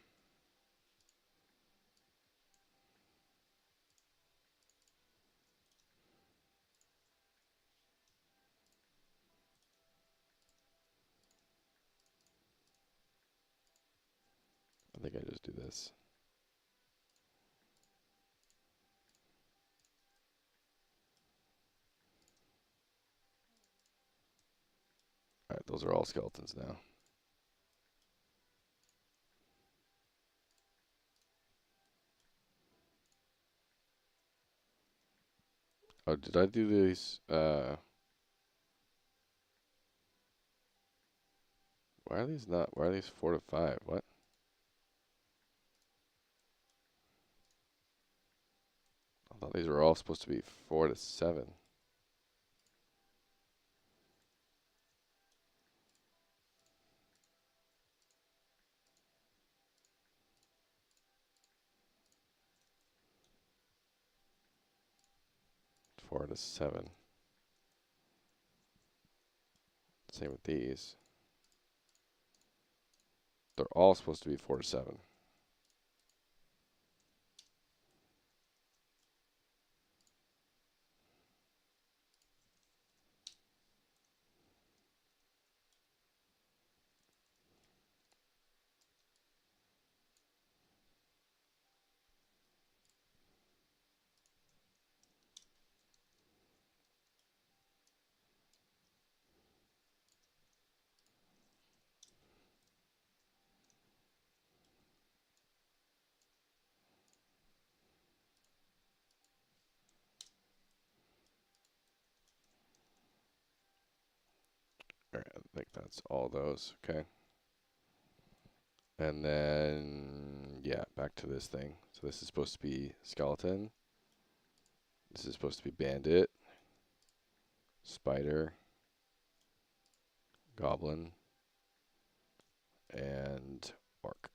I think I just do this. Alright, those are all skeletons now. Oh, did I do these? Why are these not? Why are these 4 to 5? What? I thought these were all supposed to be 4 to 7. 4 to 7. Same with these. They're all supposed to be 4 to 7. Alright, I think that's all those. Okay. And then, yeah, back to this thing. So this is supposed to be skeleton. This is supposed to be bandit, spider, goblin, and orc.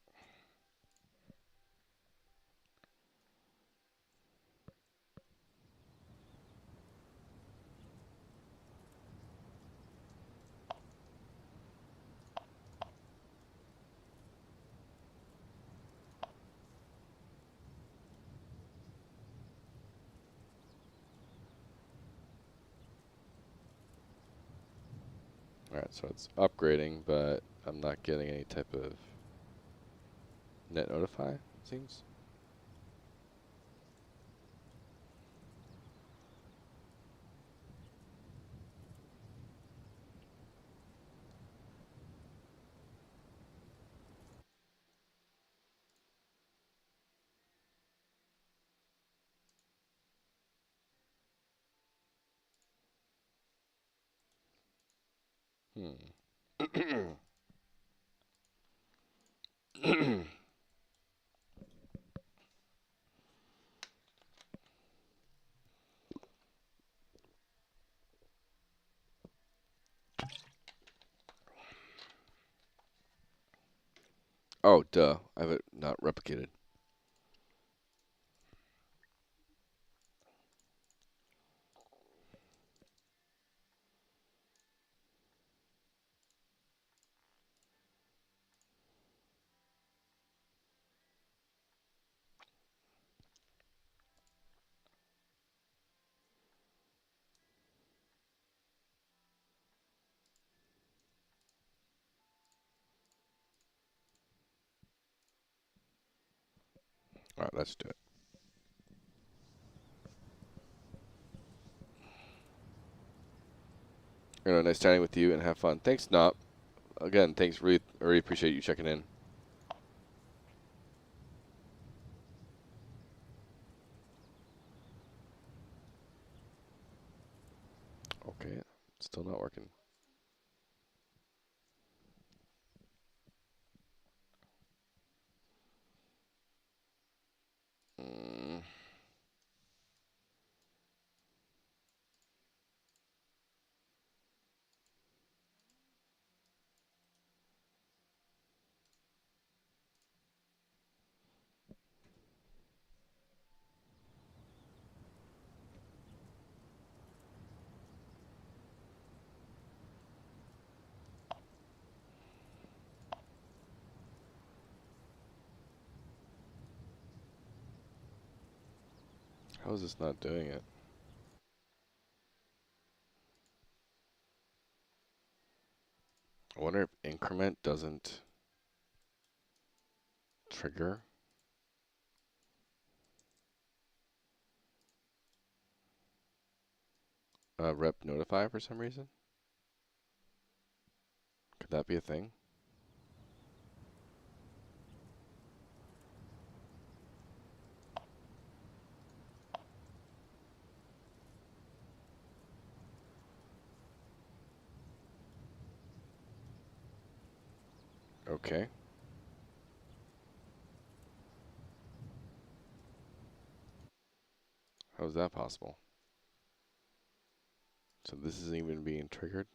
Alright, so it's upgrading, but I'm not getting any type of net notify, it seems. Oh, duh. I have it not replicated. Alright, let's do it. Nice chatting with you and have fun. Thanks, Nop. Again, thanks. Really appreciate you checking in. Okay, still not working. Mm, how is this not doing it? I wonder if increment doesn't trigger rep notify for some reason. Could that be a thing? Okay. How is that possible? So this isn't even being triggered?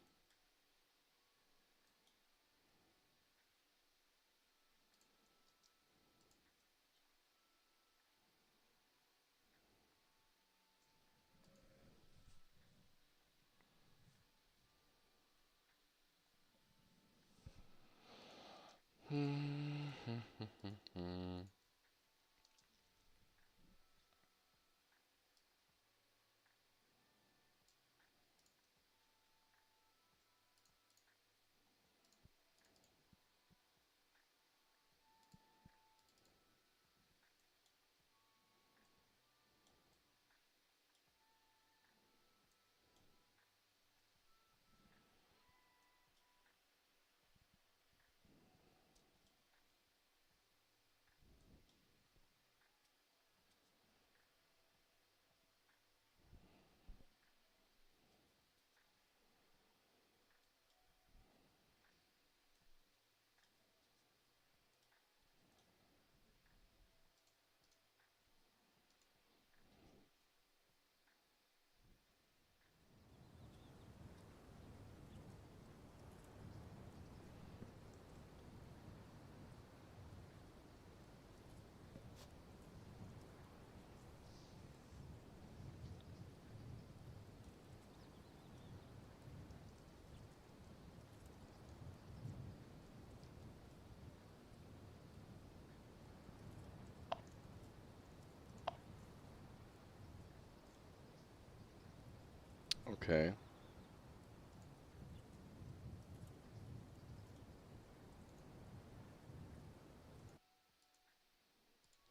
Okay.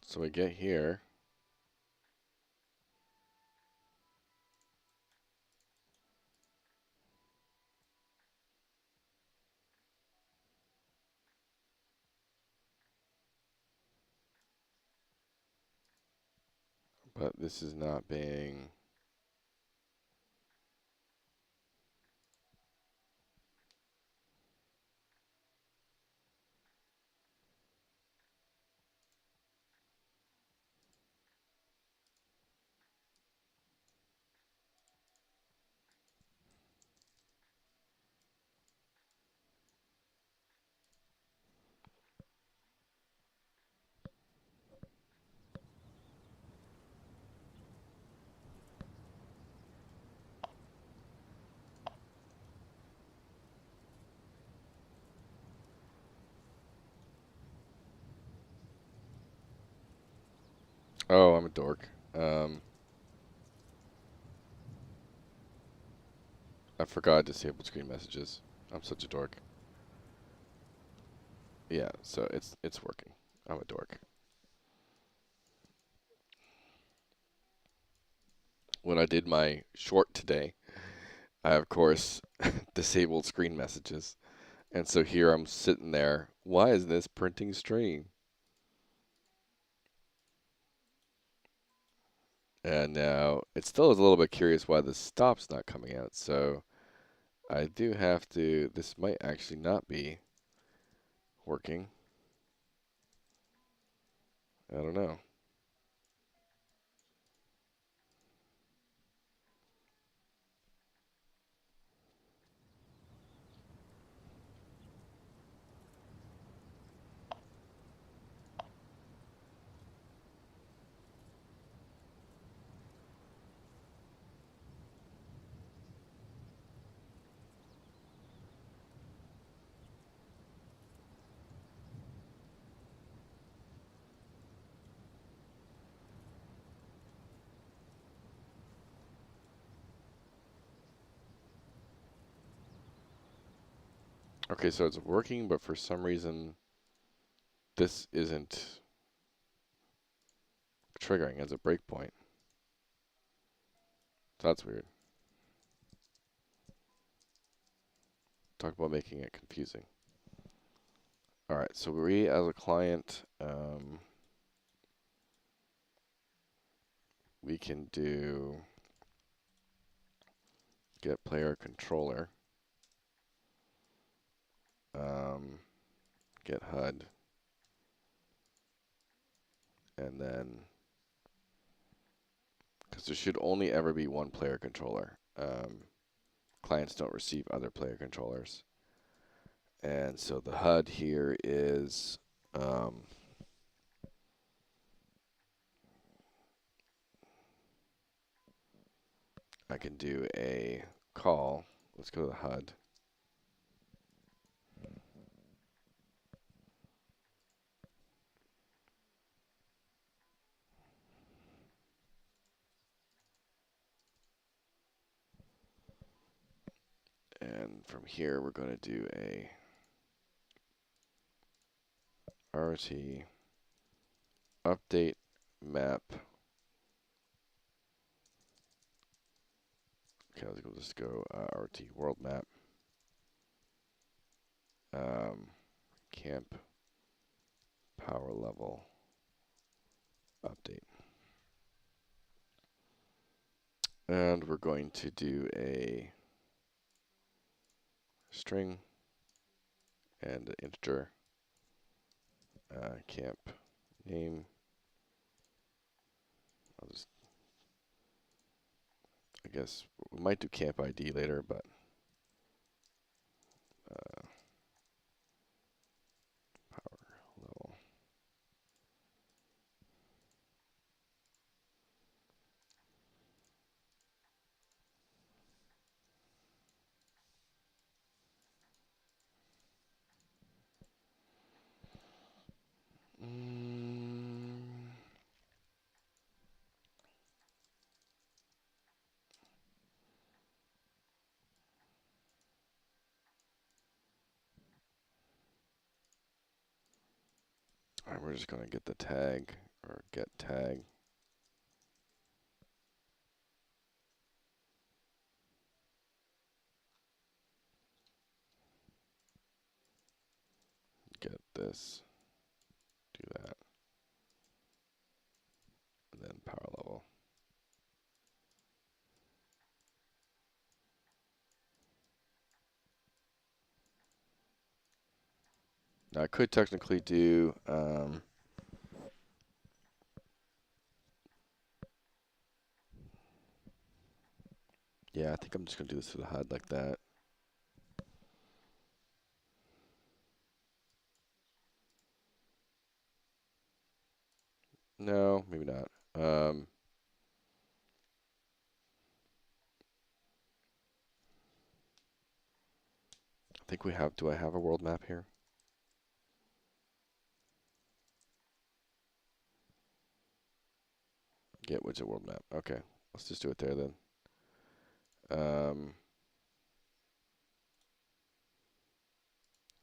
So we get here. But this is not being. Oh, I'm a dork. I forgot disabled screen messages. I'm such a dork. Yeah, so it's working. I'm a dork. When I did my short today, I of course disabled screen messages. And so here I'm sitting there. Why is this printing string? And now it still is a little bit curious why the stop's not coming out. So I do have to, this might actually not be working. I don't know. Okay, so it's working, but for some reason this isn't triggering as a breakpoint. So that's weird. Talk about making it confusing. All right, so we as a client, we can do get player controller, get HUD, and then because there should only ever be one player controller. Clients don't receive other player controllers. And so the HUD here is I can do a call. Let's go to the HUD. And from here, we're going to do a RT update map. Okay, let's just go RT world map. Camp power level update. And we're going to do a string and an integer camp name. I guess we might do camp ID later, but power level. All right, we're just going to get the tag or get tag. Get this, do that, and then power level. Now I could technically do yeah, I think I'm just going to do this to the HUD like that. No, maybe not. I think we have, do I have a world map here? Get widget world map. Okay, let's just do it there then.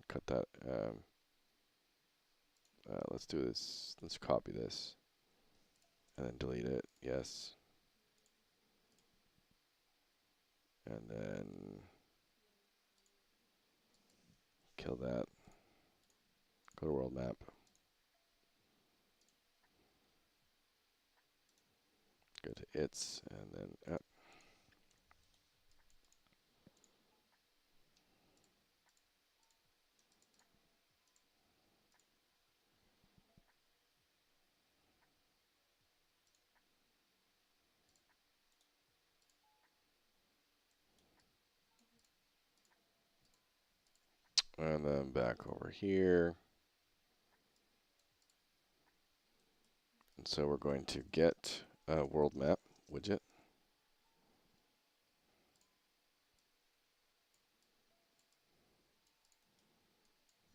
Cut that. Let's do this. Let's copy this and then delete it. Yes. And then kill that. Go to world map. Go to its and then and then back over here. And so we're going to get a world map widget.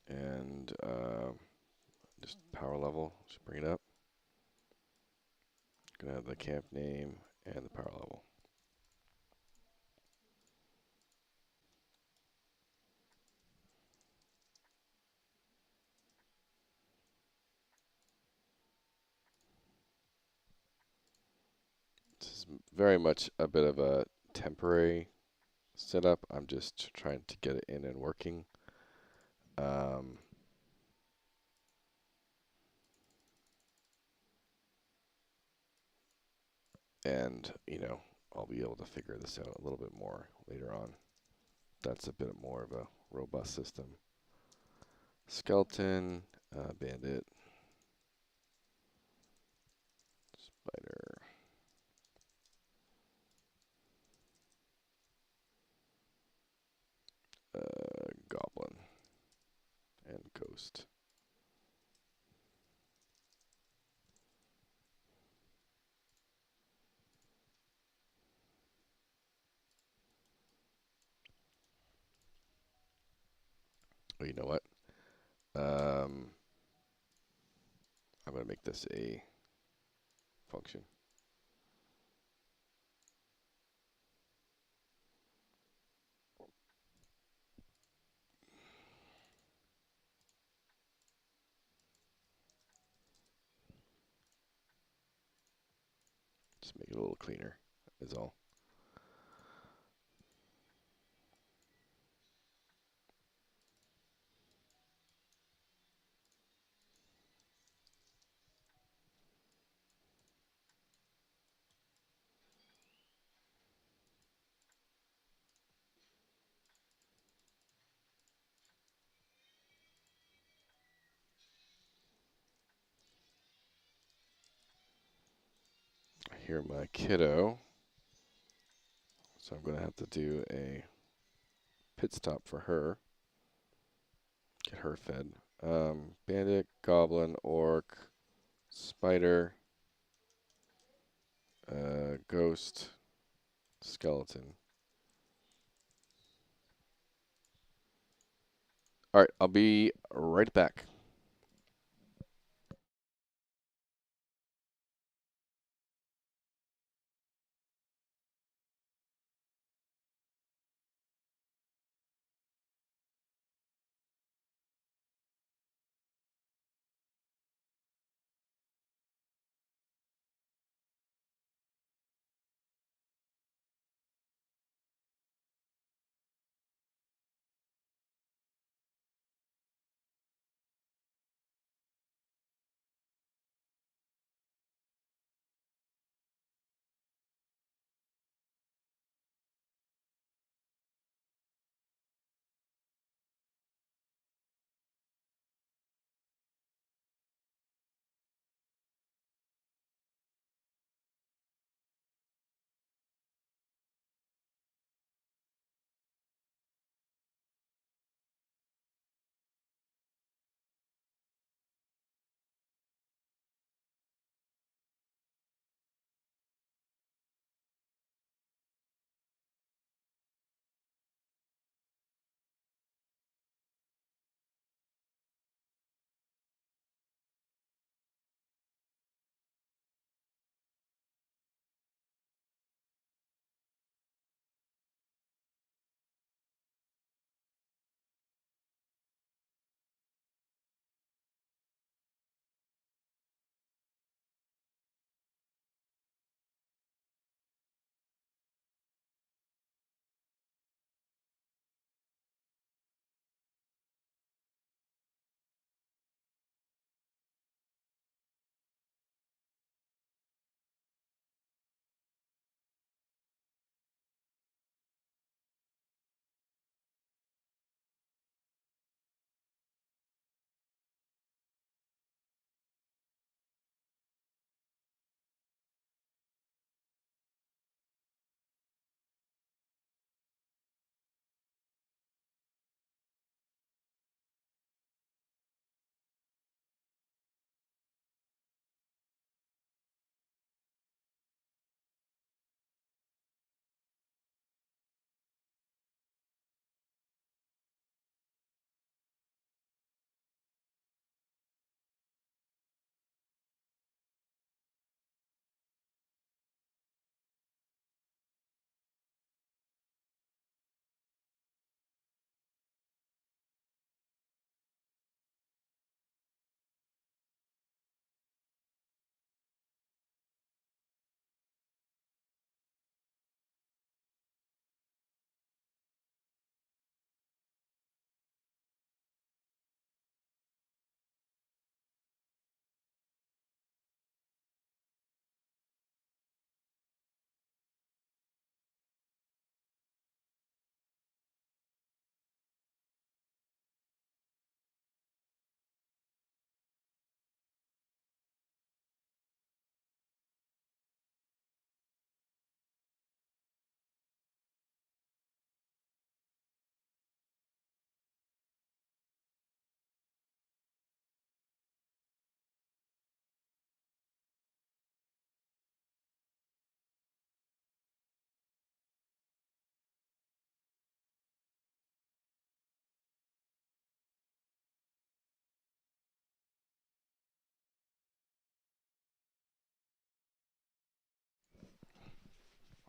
And just power level, just bring it up. Gonna have the camp name and the power level. This is very much a bit of a temporary setup. I'm just trying to get it in and working. And, I'll be able to figure this out a little bit more later on. That's a bit more of a robust system. Skeleton, bandit, spider, goblin, and ghost. Oh, you know what? I'm going to make this a function. Just make it a little cleaner, is all. I hear my kiddo, so I'm going to have to do a pit stop for her. Get her fed. Bandit, goblin, orc, spider, ghost, skeleton. All right, I'll be right back.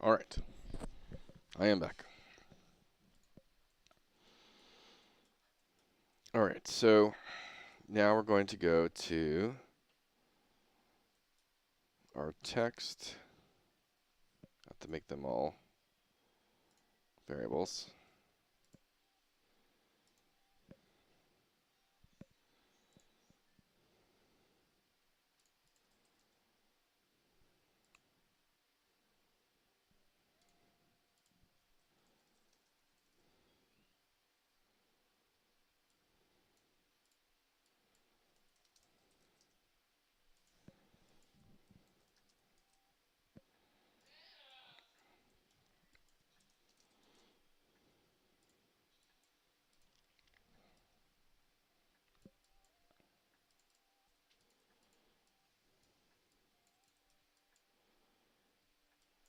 All right. I am back. All right. So now we're going to go to our text. I have to make them all variables.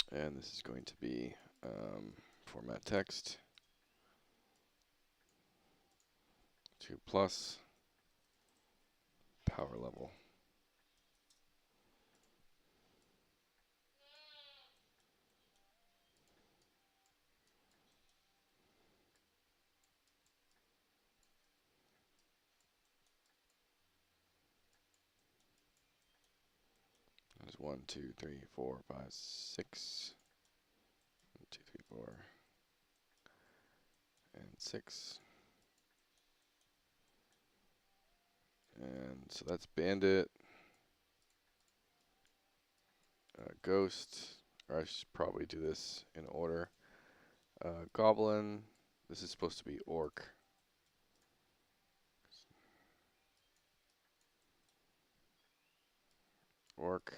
And this is going to be format text 2 plus power level. There's 1, 2, 3, 4, 5, 6. 1, 2, 3, 4, and 6. And so that's bandit, ghost, or I should probably do this in order. Goblin, this is supposed to be orc. Orc,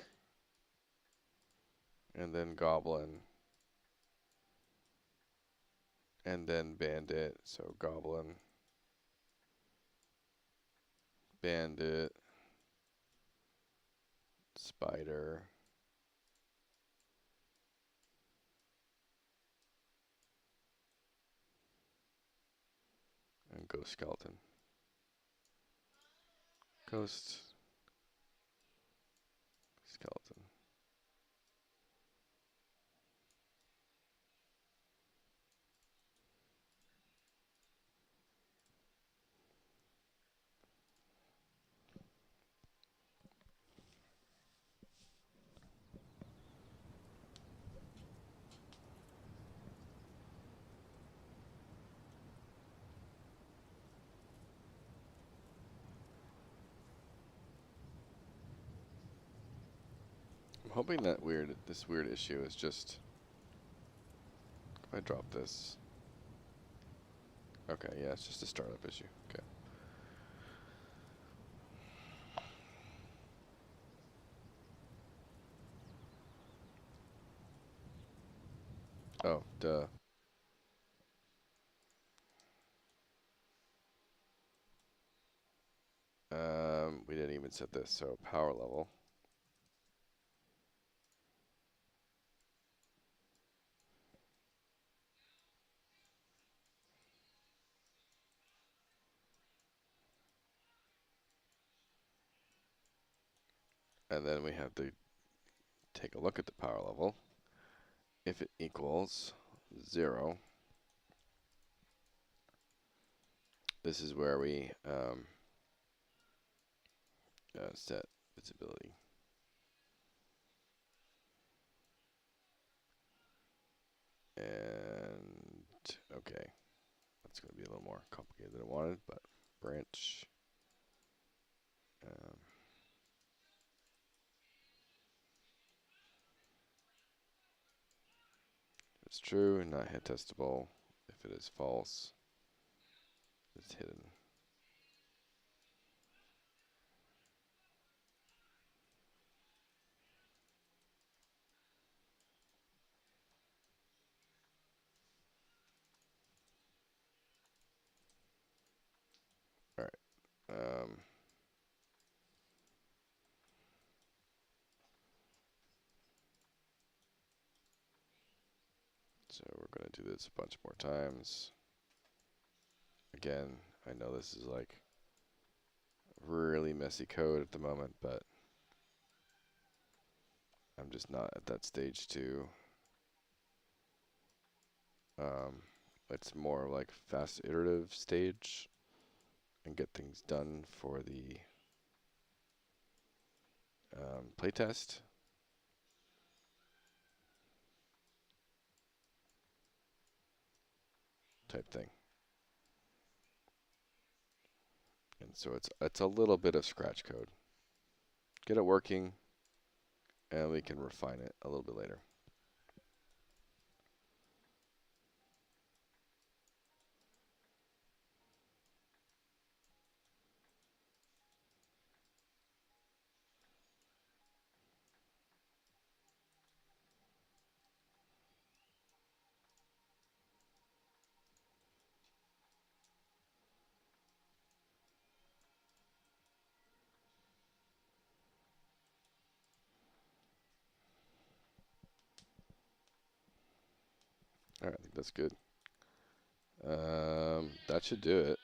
and then goblin, and then bandit, so goblin, bandit, spider, and ghost skeleton. Ghost, skeleton. I'm hoping that this weird issue is just, if I drop this. Okay, yeah, it's just a startup issue. Okay. Oh, duh. We didn't even set this, so power level. And then we have to take a look at the power level. If it equals 0, this is where we set visibility. And, okay, that's going to be a little more complicated than I wanted, but branch. If it's true, not hit testable. If it is false, it's hidden. All right. So we're going to do this a bunch more times. Again, I know this is like really messy code at the moment, but I'm just not at that stage to Um, it's more like fast iterative stage and get things done for the playtest type thing. And so it's a little bit of scratch code. Get it working, and we can refine it a little bit later. All right, I think that's good. That should do it.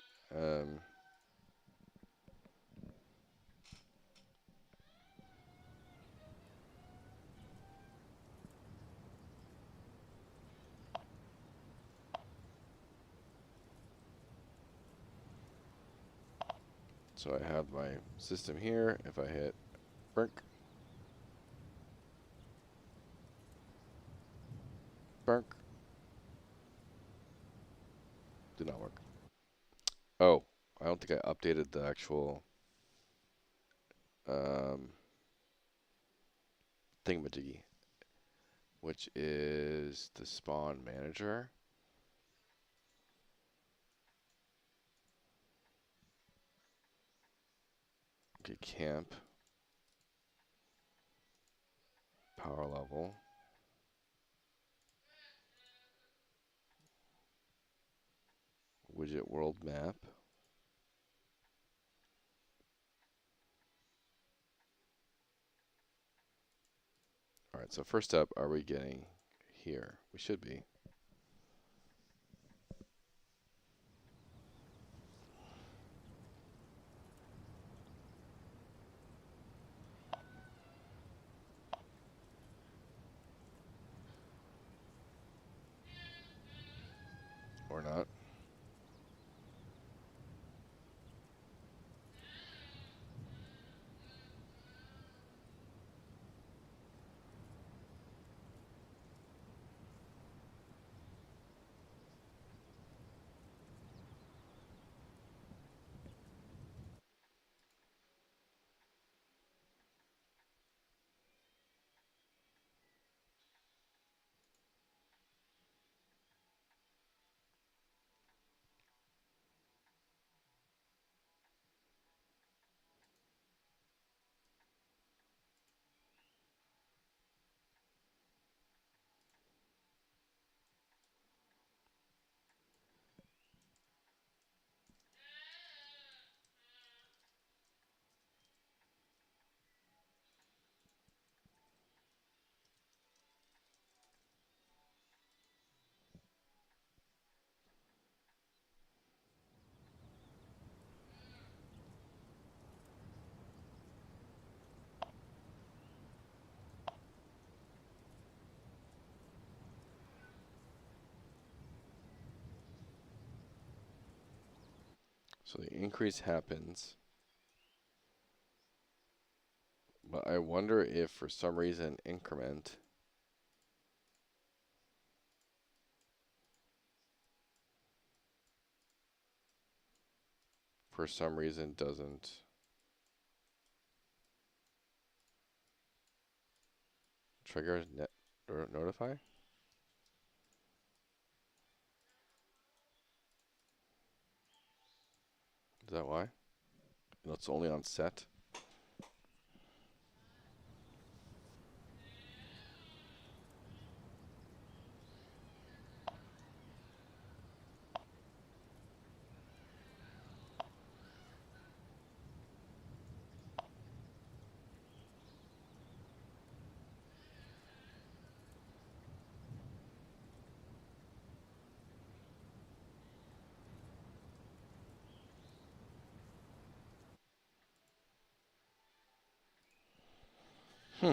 So I have my system here. If I hit Burk, Burk, did not work. Oh, I don't think I updated the actual um, thingamajiggy, which is the spawn manager. Okay, camp, power level, widget world map. All right, so first up, are we getting here? We should be. Or not. So the increase happens, but I wonder if for some reason increment for some reason doesn't trigger net or notify. Is that why? No, it's only on set. Hmm.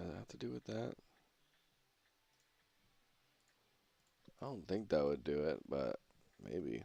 that have to do with that? I don't think that would do it, but maybe.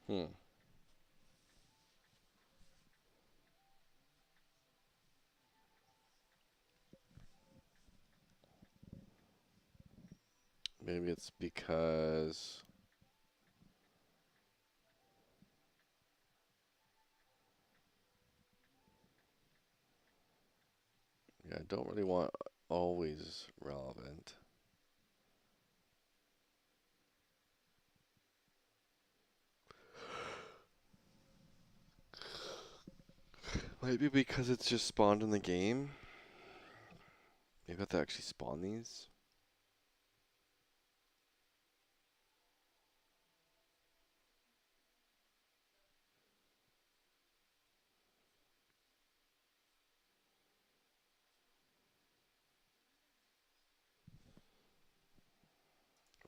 Hmm. Maybe it's because yeah, I don't really want always relevant. Maybe because it's just spawned in the game. Maybe I have to actually spawn these.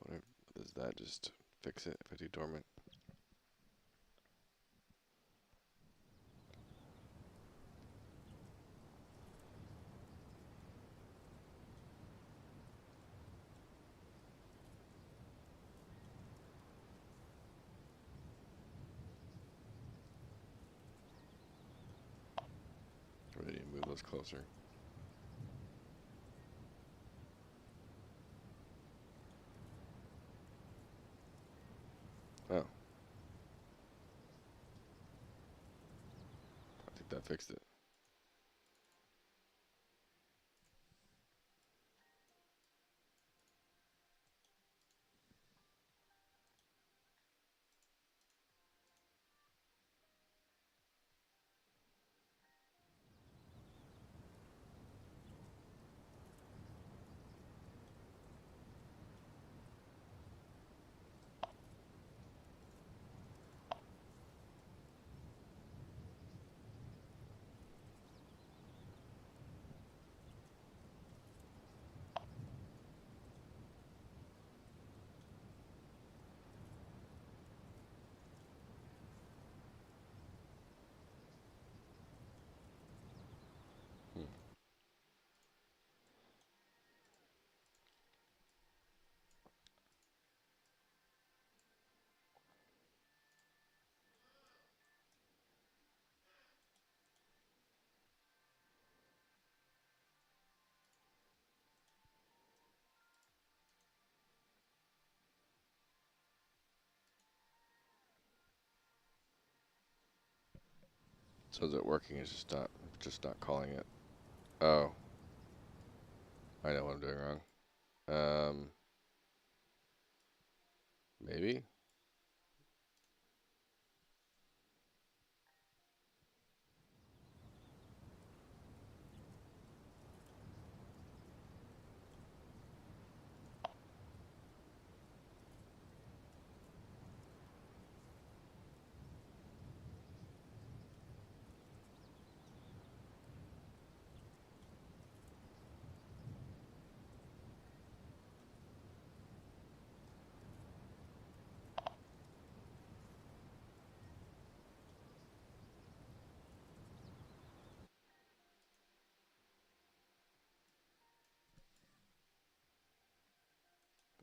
What does that just fix it if I do dormant? Or do you move those closer? Oh, I think that fixed it. Hmm. So is it working? It's just not calling it. Oh, I know what I'm doing wrong. Um, maybe.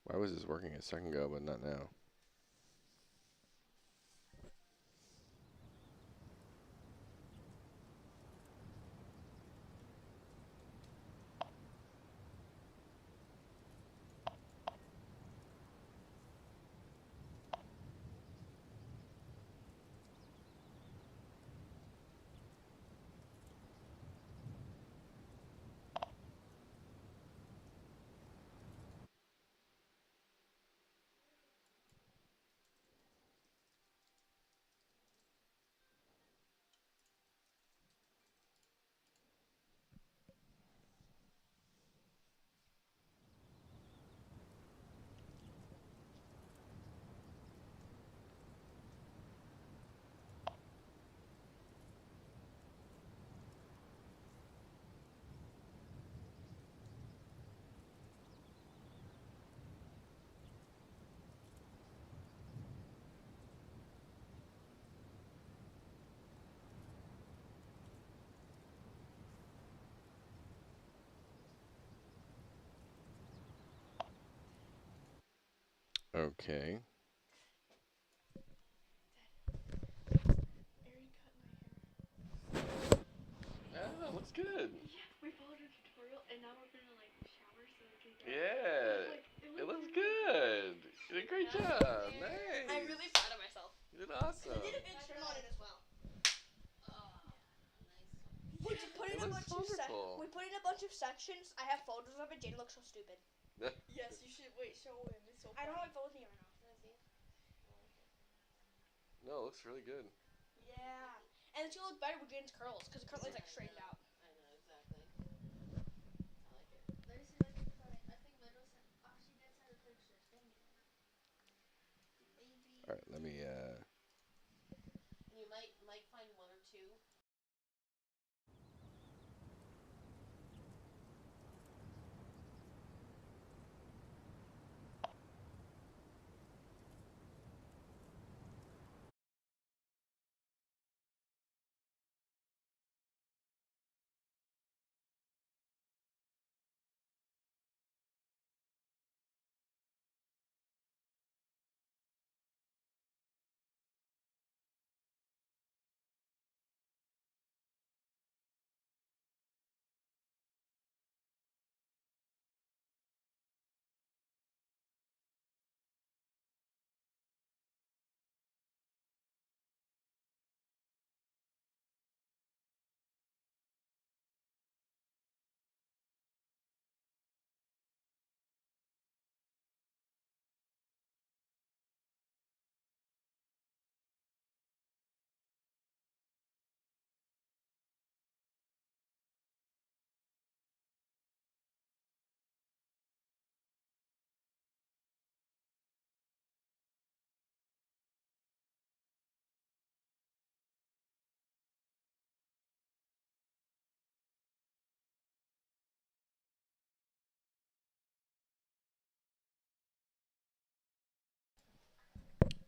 Why was this working a second ago, but not now? Okay. Erin cut my hair. Ah, looks good. Yeah, we followed a tutorial, and now we're gonna like shower so we can go. Yeah. Like, It looks good. You did a great job. Nice. I'm really proud of myself. You did awesome. I did a good trim on it as well. We just put in It a looks bunch wonderful. we put in a bunch of sections. I have photos of it. Jaden looks so stupid. Yes, you should. Wait, show him. It's so I funny. don't have my phone with me right now. Can I see it? No, it looks really good. Yeah, and it's gonna look better with Jaden's curls because currently it's like straightened out. I know, exactly. I like it. Let me see if I can find. I think Meadow sent. Oh, she did send the pictures. Dang it. Baby. All right, let me. You might find one or two.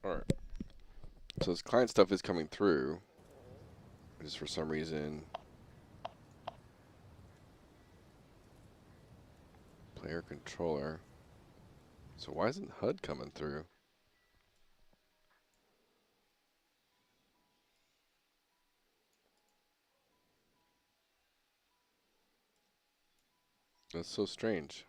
All right. So this client stuff is coming through. Just for some reason. Player controller. So why isn't HUD coming through? That's so strange.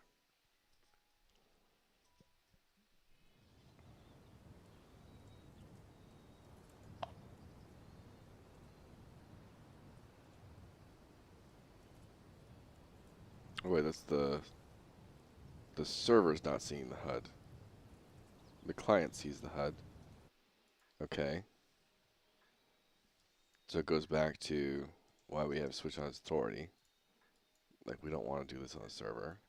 Oh wait, that's the server's not seeing the HUD. The client sees the HUD. Okay. So it goes back to why we have switch on authority. Like we don't want to do this on the server.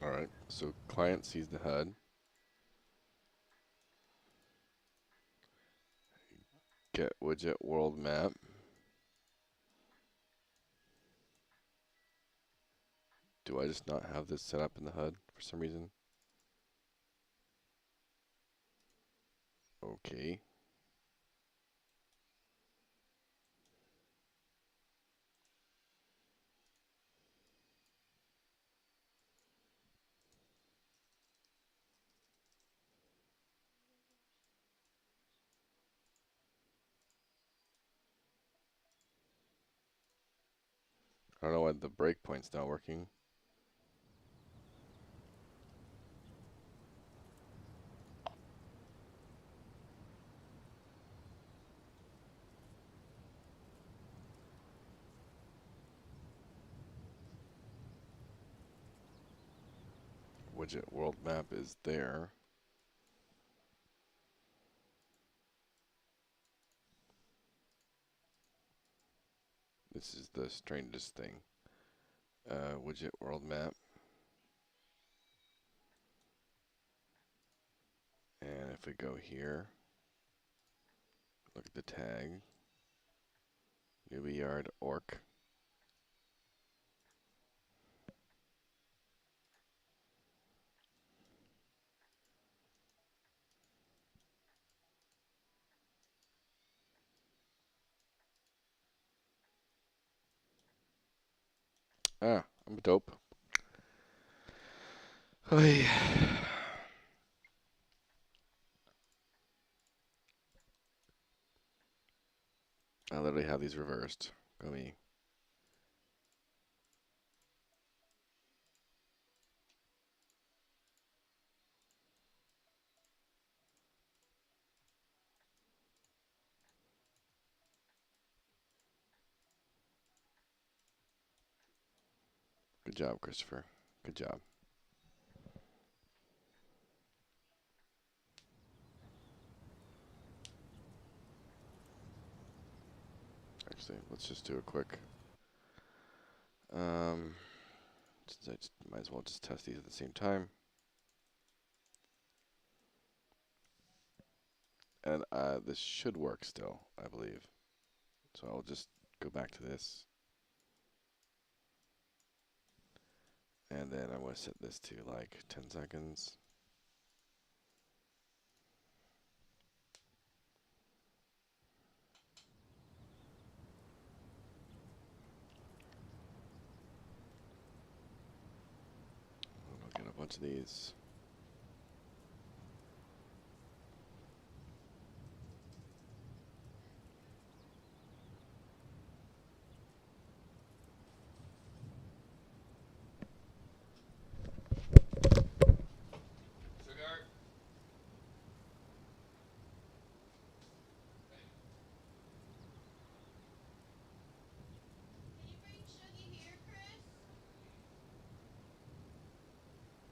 Alright, so client sees the HUD. Get widget world map. Do I just not have this set up in the HUD for some reason? Okay. I don't know why the breakpoint's not working. Widget world map is there. This is the strangest thing. Widget world map. And if we go here, look at the tag. Newbie yard orc. Ah, I'm dope. Oy. I literally have these reversed. Go me. Good job, Christopher. Good job. Actually, let's just do a quick. Since I might as well just test these at the same time. And this should work still, I believe. So I'll just go back to this. And then I'm going to set this to like 10 seconds. I'll get a bunch of these. Can you bring Shuggy here, Chris?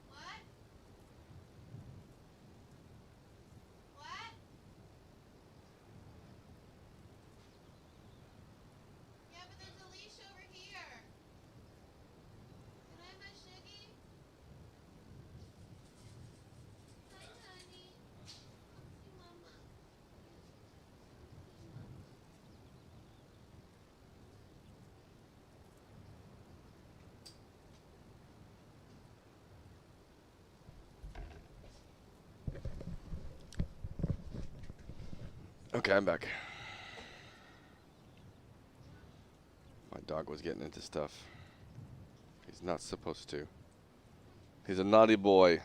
What? What? Yeah, but there's a leash over here. Can I have my Shuggy? Hi, honey. Come see Mama. Come see Mama. Okay, I'm back. My dog was getting into stuff. He's not supposed to. He's a naughty boy.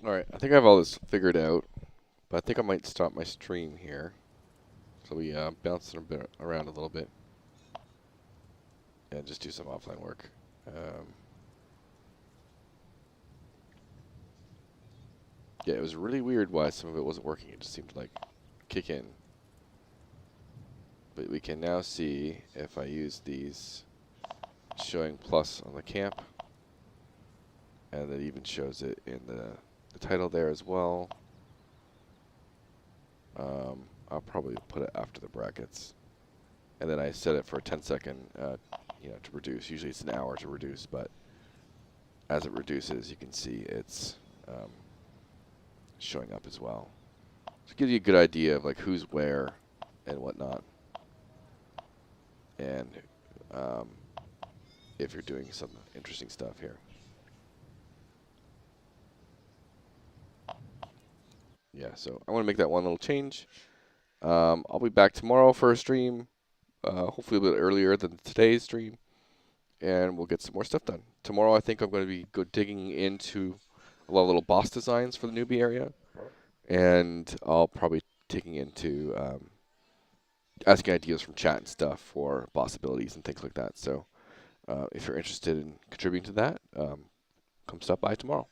Alright, I think I have all this figured out, but I think I might stop my stream here. So we bounce it a bit around a little bit. And just do some offline work. Yeah, it was really weird why some of it wasn't working. It just seemed to like kick in. But we can now see if I use these showing plus on the camp. And it even shows it in the title there as well. I'll probably put it after the brackets. And then I set it for a 10-second, to reduce. Usually it's an hour to reduce, but as it reduces, you can see it's showing up as well. So it gives you a good idea of like who's where and whatnot. And if you're doing some interesting stuff here. Yeah, so I want to make that one little change. I'll be back tomorrow for a stream, hopefully a bit earlier than today's stream, and we'll get some more stuff done. Tomorrow I think I'm going to be digging into a lot of little boss designs for the newbie area, and I'll probably taking into asking ideas from chat and stuff for boss abilities and things like that. So if you're interested in contributing to that, come stop by tomorrow.